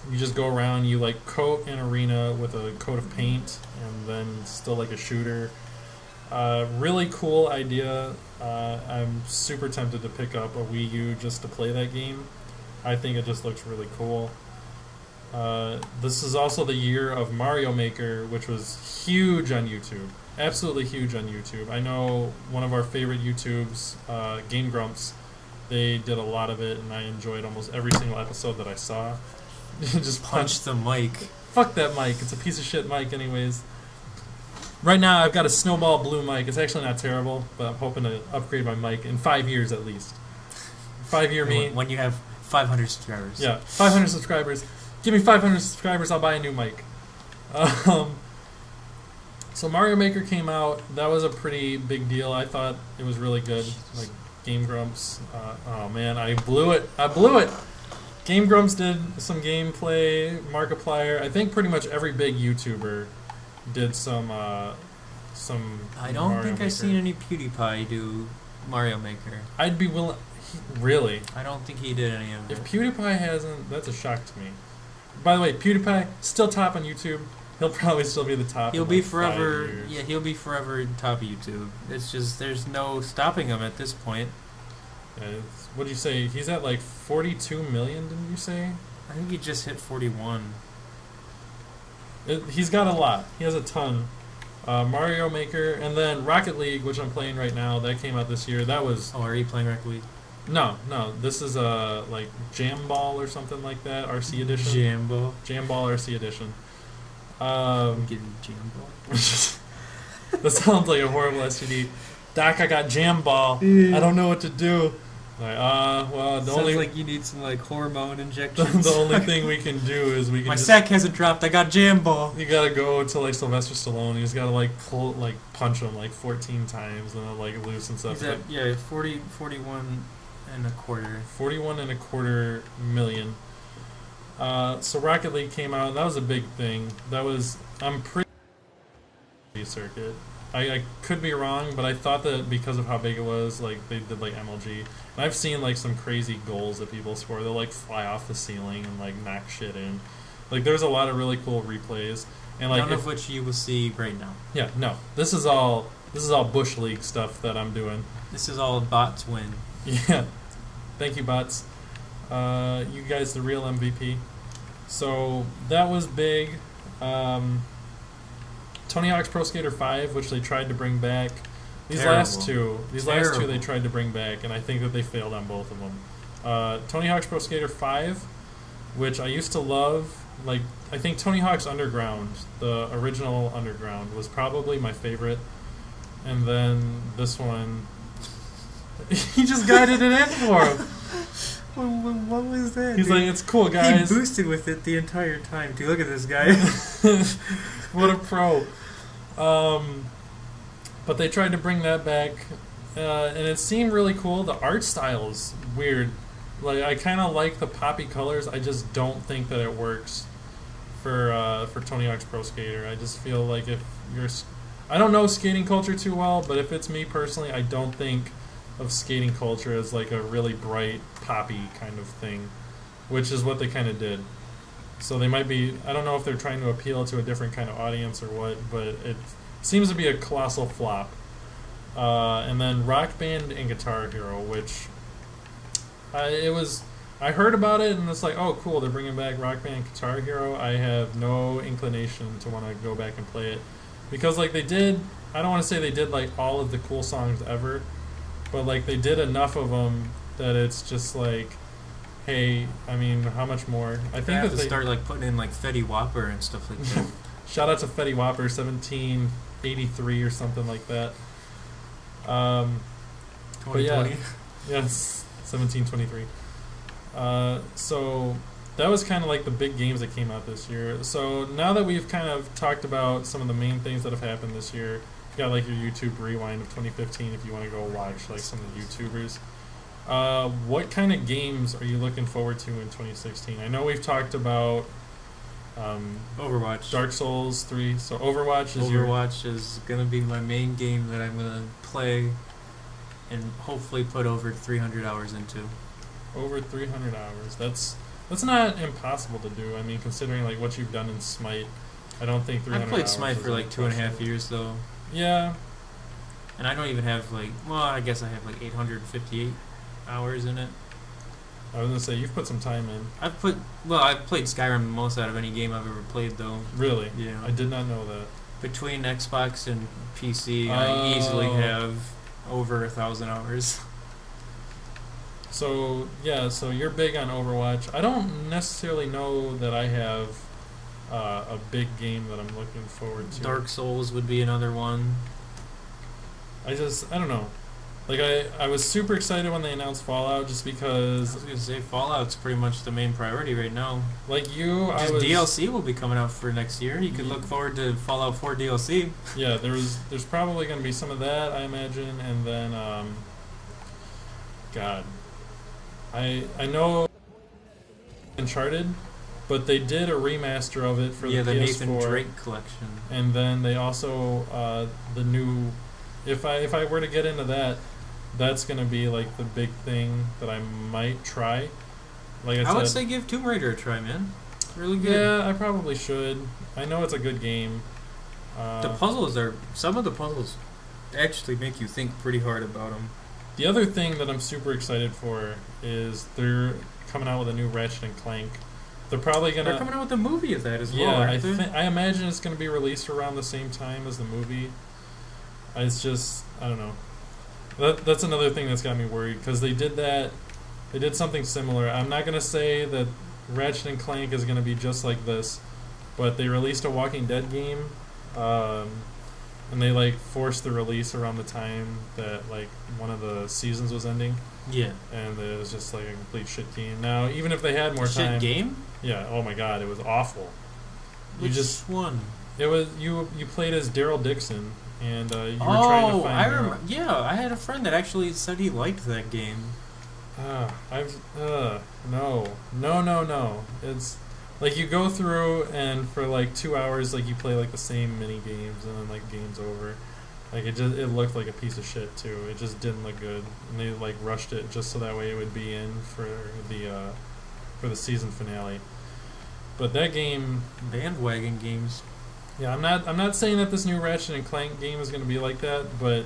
you just go around, you coat an arena with a coat of paint, and then still like a shooter. Really cool idea. I'm super tempted to pick up a Wii U just to play that game. I think it just looks really cool. This is also the year of Mario Maker, which was huge on YouTube. Absolutely huge on YouTube. I know one of our favorite YouTubes, Game Grumps, they did a lot of it, and I enjoyed almost every single episode that I saw. Just punch the mic. Fuck that mic. It's a piece of shit mic anyways. Right now I've got a Snowball Blue mic. It's actually not terrible, but I'm hoping to upgrade my mic in 5 years at least. 5-year me. When you have 500 subscribers. Yeah, 500 subscribers. Give me 500 subscribers, I'll buy a new mic. So Mario Maker came out. That was a pretty big deal. I thought it was really good. Game Grumps. Oh man, I blew it. Game Grumps did some gameplay, Markiplier. I think pretty much every big YouTuber did some I don't Mario think Maker. I've seen any PewDiePie do Mario Maker. I'd be willing... Really? I don't think he did any of it. If PewDiePie hasn't, that's a shock to me. By the way, PewDiePie, still top on YouTube. He'll probably still be the top. He'll be forever... 5 years. Yeah, he'll be forever top of YouTube. It's just, there's no stopping him at this point. What did you say? He's at 42 million, didn't you say? I think he just hit 41. He's got a lot. He has a ton. Mario Maker, and then Rocket League, which I'm playing right now. That came out this year. That was... Oh, are you playing Rocket League? No. This is Jam Ball or something like that. RC Edition. Jam Ball RC Edition. Getting Jam Ball. That sounds like a horrible STD. Doc, I got Jam Ball. I don't know what to do. Sounds like you need some hormone injections. The only thing we can do is we can. My sack hasn't dropped. I got Jam Ball. You gotta go to Sylvester Stallone. You just gotta punch him 14 times and then lose and stuff. He's at 41 and a quarter. 41 and a quarter million. So Rocket League came out. That was a big thing. I'm pretty circuit. I could be wrong, but I thought that because of how big it was, they did MLG. And I've seen some crazy goals that people score. They'll fly off the ceiling and knock shit in. There's a lot of really cool replays. And none of which you will see right now. Yeah, no. This is all Bush League stuff that I'm doing. This is all bots win. Yeah. Thank you, bots. You guys the real MVP. So that was big. Tony Hawk's Pro Skater 5, which they tried to bring back. These Terrible. last two they Terrible. tried to bring back, and I think that they failed on both of them. Tony Hawk's Pro Skater 5, which I used to love. Like, I think Tony Hawk's Underground, the original Underground, was probably my favorite. And then this one, he just guided it in for him. What was that? He's dude? like, it's cool, guys. He boosted with it the entire time. Dude, look at this guy. What a pro. But they tried to bring that back, and it seemed really cool. The art style's weird. Like, I kind of like the poppy colors. I just don't think that it works for Tony Hawk's Pro Skater. I just feel like if you're... I don't know skating culture too well, but if it's me personally, I don't think of skating culture as like a really bright, poppy kind of thing, which is what they kind of did. So they might be... I don't know if they're trying to appeal to a different kind of audience or what, but it seems to be a colossal flop. And then Rock Band and Guitar Hero, which... I heard about it and it's like, oh cool, they're bringing back Rock Band and Guitar Hero. I have no inclination to want to go back and play it because like they did. I don't want to say they did like all of the cool songs ever, but like they did enough of them that it's just like, hey, I mean, how much more? I think They have that to start like putting in like Fetty Wapper and stuff like that. shout out to Fetty Wapper, 1783 or something like that. But yeah, 2020. yes, 1723. So that was kind of like the big games that came out this year. So now that we've kind of talked about some of the main things that have happened this year, you've got like your YouTube rewind of 2015 if you want to go watch like some of the YouTubers. What kind of games are you looking forward to in 2016? I know we've talked about Overwatch. Dark Souls 3. So Overwatch is Overwatch is gonna be my main game that I'm gonna play and hopefully put over 300 hours into. over 300 hours. That's not impossible to do. I mean, considering like what you've done in Smite, I don't think 300 I played hours Smite is for like 2.5 impossible. years though, Yeah, and I don't even have like, well, I guess I have like 858 hours in it. I was gonna say you've put some time in. I've played Skyrim the most out of any game I've ever played though. Really? Yeah. I did not know that. Between Xbox and PC, I easily have over 1,000 hours. So yeah, so you're big on Overwatch. I don't necessarily know that I have a big game that I'm looking forward to. Dark Souls would be another one. I don't know. Like I was super excited when they announced Fallout just I because was gonna say Fallout's pretty much the main priority right now. like you, I Just was DLC will be coming out for next year. You could look forward to Fallout 4 DLC. yeah, there's probably going to be some of that, I imagine, and then God, I know Uncharted, but they did a remaster of it for Yeah, the the PS4, Nathan Drake collection. and then they also the new. If I were to get into that, that's going to be like the big thing that I might try. Like I I said, would say give Tomb Raider a try, man. Really good. yeah, I probably should. I know it's a good game. Some of the puzzles actually make you think pretty hard about them. The other thing that I'm super excited for is they're coming out with a new Ratchet and Clank. They're probably gonna. They're coming out with a movie of that as well, Yeah, aren't they? I imagine it's gonna be released around the same time as the movie. It's just I don't know. That's another thing that's got me worried because they did that. They did something similar. I'm not gonna say that Ratchet and Clank is gonna be just like this, but they released a Walking Dead game, and they like forced the release around the time that like one of the seasons was ending, Yeah. and it was just like a complete shit game. Now, even if they had more Shit time, game? yeah. Oh my god, it was awful. Which one? It was you played as Daryl Dixon, and you were trying to find. I remember. Yeah, I had a friend that actually said he liked that game. No. It's like you go through and for like 2 hours, like you play like the same mini games, and then like game's over. Like it looked like a piece of shit too. It just didn't look good, and they like rushed it just so that way it would be in for the season finale. But that game, Bandwagon games. yeah, I'm not saying that this new Ratchet and Clank game is going to be like that, but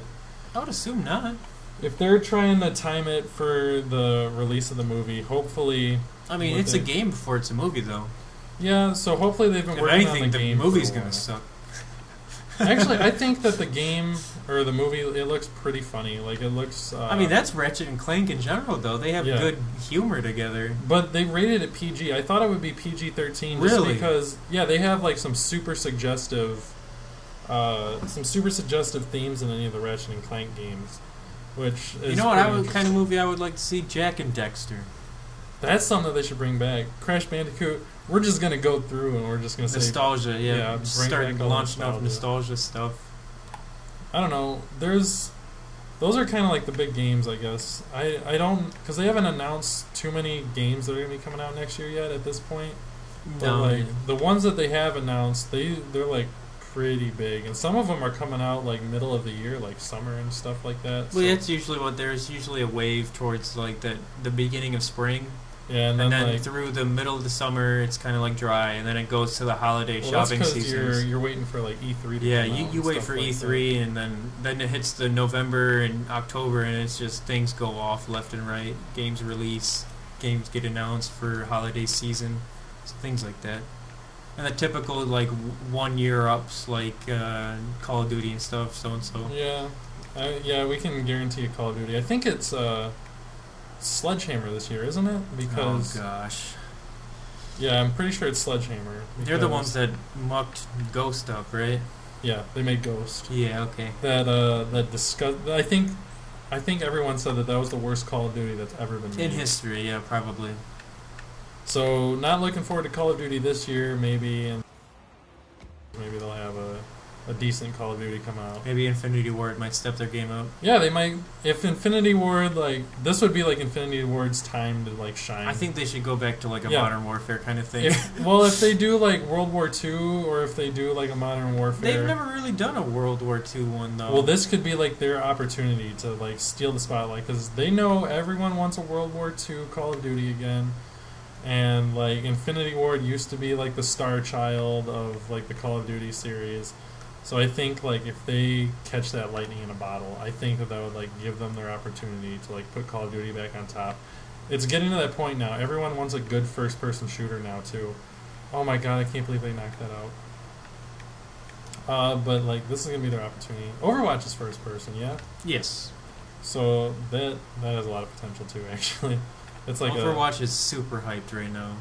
I would assume not. if they're trying to time it for the release of the movie, hopefully, I mean, it's a game before it's a movie, though. yeah. So hopefully they've been If working anything, on the the game. movie's for a gonna while. suck. Actually, I think that the game or the movie, it looks pretty funny. Like, it looks... I mean, that's Ratchet and Clank in general, though. They have Yeah. good humor together. But they rated it PG. I thought it would be PG-13 just Really? because, yeah, they have, like, some super suggestive themes in any of the Ratchet and Clank games, which is You know what pretty kind of interesting. movie I would like to see? Jack and Dexter. That's something that they should bring back. Crash Bandicoot, we're just going to go through and we're just going to say... Nostalgia, yeah. yeah, bring Start back all launching off nostalgia. nostalgia stuff. I don't know. Those are kind of like the big games, I guess. I don't... Because they haven't announced too many games that are going to be coming out next year yet at this point. But No, like the ones that they have announced, they're like pretty big, and some of them are coming out like middle of the year, like summer and stuff like that. well, that's usually what there's usually a wave towards like the beginning of spring, yeah, and then then like through the middle of the summer it's kind of like dry, and then it goes to the holiday well, shopping that's 'cause seasons. you're waiting for like E3 to Yeah, come you, out you and wait stuff for like E3, and then it hits the November and October, and it's just things go off left and right. Games release, games get announced for holiday season, so things like that. And the typical like 1 year ups like Call of Duty and stuff, so and so. that. Yeah, we can guarantee a Call of Duty. I think it's Sledgehammer this year, isn't it? Because Oh gosh, yeah, I'm pretty sure it's Sledgehammer. they're the because- ones that mucked Ghost up, right? Yeah, they made Ghost. Yeah, okay. That disgust. I think everyone said that was the worst Call of Duty that's ever been made. In history, yeah, probably. So, not looking forward to Call of Duty this year, maybe, and maybe they'll have a decent Call of Duty come out. Maybe Infinity Ward might step their game up. Yeah, they might. If Infinity Ward, like, this would be like Infinity Ward's time to, like, shine. I think they should go back to like a Yeah. Modern Warfare kind of thing. If they do, like, World War II, or if they do, like, a Modern Warfare. They've never really done a World War II one though. Well, this could be, like, their opportunity to, like, steal the spotlight, because they know everyone wants a World War II Call of Duty again. And, like, Infinity Ward used to be, like, the star child of, like, the Call of Duty series. So I think, like, if they catch that lightning in a bottle, I think that would, like, give them their opportunity to, like, put Call of Duty back on top. It's getting to that point now. Everyone wants a good first-person shooter now, too. Oh my god, I can't believe they knocked that out. But, like, this is going to be their opportunity. Overwatch is first-person, yeah? yes, So that has a lot of potential, too, actually. It's like Overwatch is super hyped right now.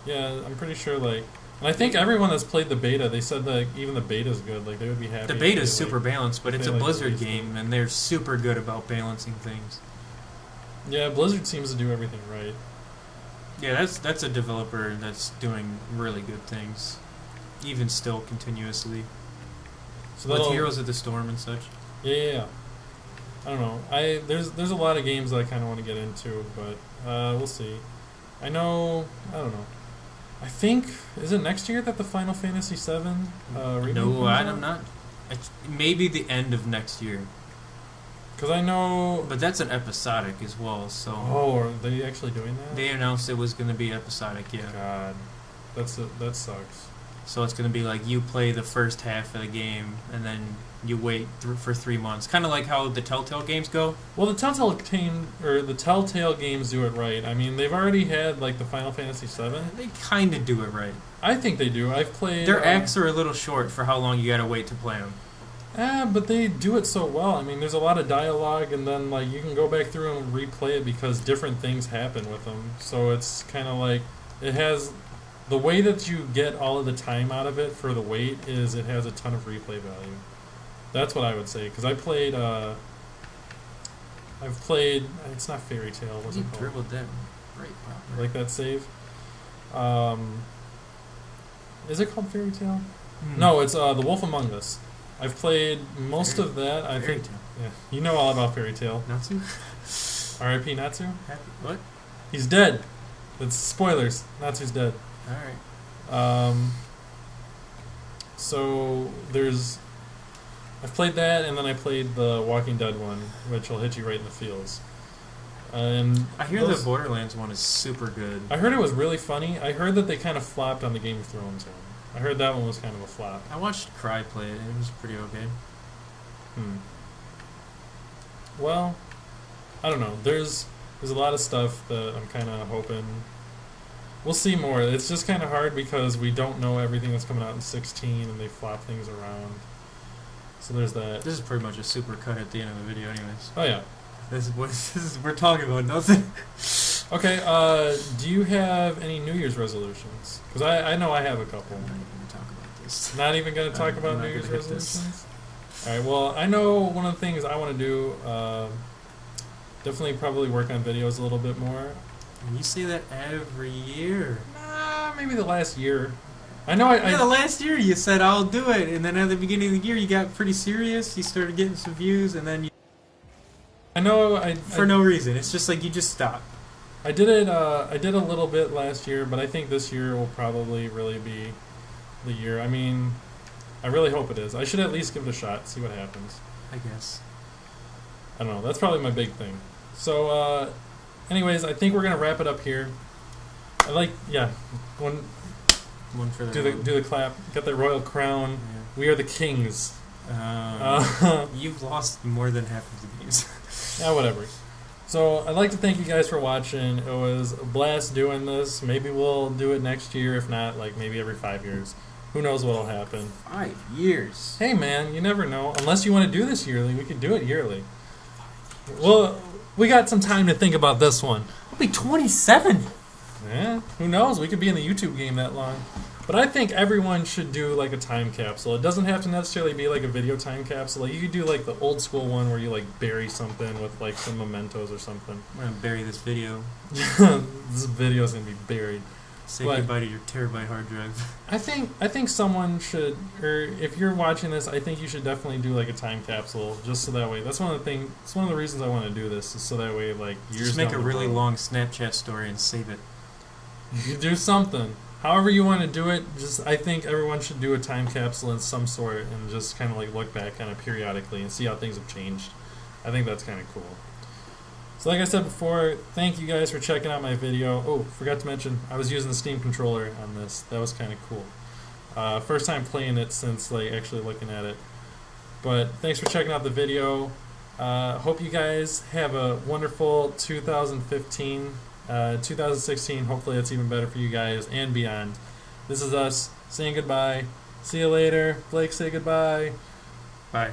Yeah, I'm pretty sure, like... And I think everyone that's played the beta, they said that even the beta's good. Like, they would be happy. The if beta they, is super like, balanced, but if it's they, a like, Blizzard released it. game, and they're super good about balancing things. Yeah, Blizzard seems to do everything right. Yeah, that's a developer that's doing really good things, even still continuously So with that'll- Heroes of the Storm and such. Yeah. I don't know. There's a lot of games that I kind of want to get into, but we'll see. I don't know. I think, is it next year that the Final Fantasy VII remake No, comes I'm out? not. Maybe the end of next year, Because I know... but that's an episodic as well. So Oh, are they actually doing that? they announced it was going to be episodic. Yeah. God. That sucks. So it's going to be like you play the first half of the game, and then you wait for 3 months. Kind of like how the Telltale games go. Well, the Telltale games do it right. I mean, they've already had, like, the Final Fantasy VII. They kind of do it right. I think they do. I've played... Their acts are a little short for how long you got to wait to play them. But they do it so well. I mean, there's a lot of dialogue, and then, like, you can go back through and replay it because different things happen with them. So it's kind of like... It has... The way that you get all of the time out of it for the wait is it has a ton of replay value. That's what I would say. Because I've played... It's not Fairy Tail. What's You it called? dribbled that right proper. Like that save. Is it called Fairy Tail? Hmm. No, it's The Wolf Among Us. I've played most of that. I Fairy think. Tail. Yeah, you know all about Fairy Tail. Natsu? R.I.P. Natsu. Happy? What? He's dead. It's spoilers. Natsu's dead. Alright. So there's. I've played that, and then I played the Walking Dead one, which will hit you right in the feels. And I hear the Borderlands one is super good. I heard it was really funny. I heard that they kind of flopped on the Game of Thrones one. I heard that one was kind of a flop. I watched Cry play it, and it was pretty okay. Well, I don't know. There's a lot of stuff that I'm kind of hoping. We'll see more. It's just kind of hard because we don't know everything that's coming out in 16, and they flop things around. So there's that. This is pretty much a super cut at the end of the video, anyways. Oh yeah. This is what we're talking about. Nothing. Okay. Do you have any New Year's resolutions? Because I know I have a couple. I'm not even gonna talk about this. Not even gonna talk I'm about not New Year's gonna hit this. resolutions. All right. Well, I know one of the things I want to do. Definitely, probably work on videos a little bit more. And you say that every year. Nah, maybe the last year. I know. Yeah, the last year you said I'll do it, and then at the beginning of the year you got pretty serious. You started getting some views, and then I know. for no reason. It's just like you just stop. I did it. I did a little bit last year, but I think this year will probably really be the year. I mean, I really hope it is. I should at least give it a shot, see what happens. I guess. I don't know. That's probably my big thing. So, anyways, I think we're gonna wrap it up here. One for the Do the clap. Get the royal crown. Yeah. We are the kings. You've lost more than half of the games. Yeah, whatever. So I'd like to thank you guys for watching. It was a blast doing this. Maybe we'll do it next year. If not, like maybe every 5 years. Who knows what'll happen? 5 years. Hey man, you never know. Unless you want to do this yearly, we could do it yearly. Well, we got some time to think about this one. I'll be 27. Yeah, who knows? We could be in the YouTube game that long. But I think everyone should do like a time capsule. It doesn't have to necessarily be like a video time capsule. Like you could do like the old school one where you like bury something with like some mementos or something. I'm gonna bury this video. This video's gonna be buried. Say But- goodbye to your terabyte hard drive. I think someone should, or if you're watching this, I think you should definitely do like a time capsule, just so that way. That's one of the things. It's one of the reasons I want to do this, is so that way like years. Just make down a the really road, long Snapchat story and save it. You could do something. However you want to do it, just I think everyone should do a time capsule in some sort and just kind of like look back kind of periodically and see how things have changed. I think that's kind of cool. So like I said before, thank you guys for checking out my video. Oh, forgot to mention, I was using the Steam controller on this. That was kind of cool. First time playing it since like actually looking at it. But thanks for checking out the video. Hope you guys have a wonderful 2015. 2016, hopefully it's even better for you guys and beyond. This is us saying goodbye. See you later. Blake, say goodbye. Bye.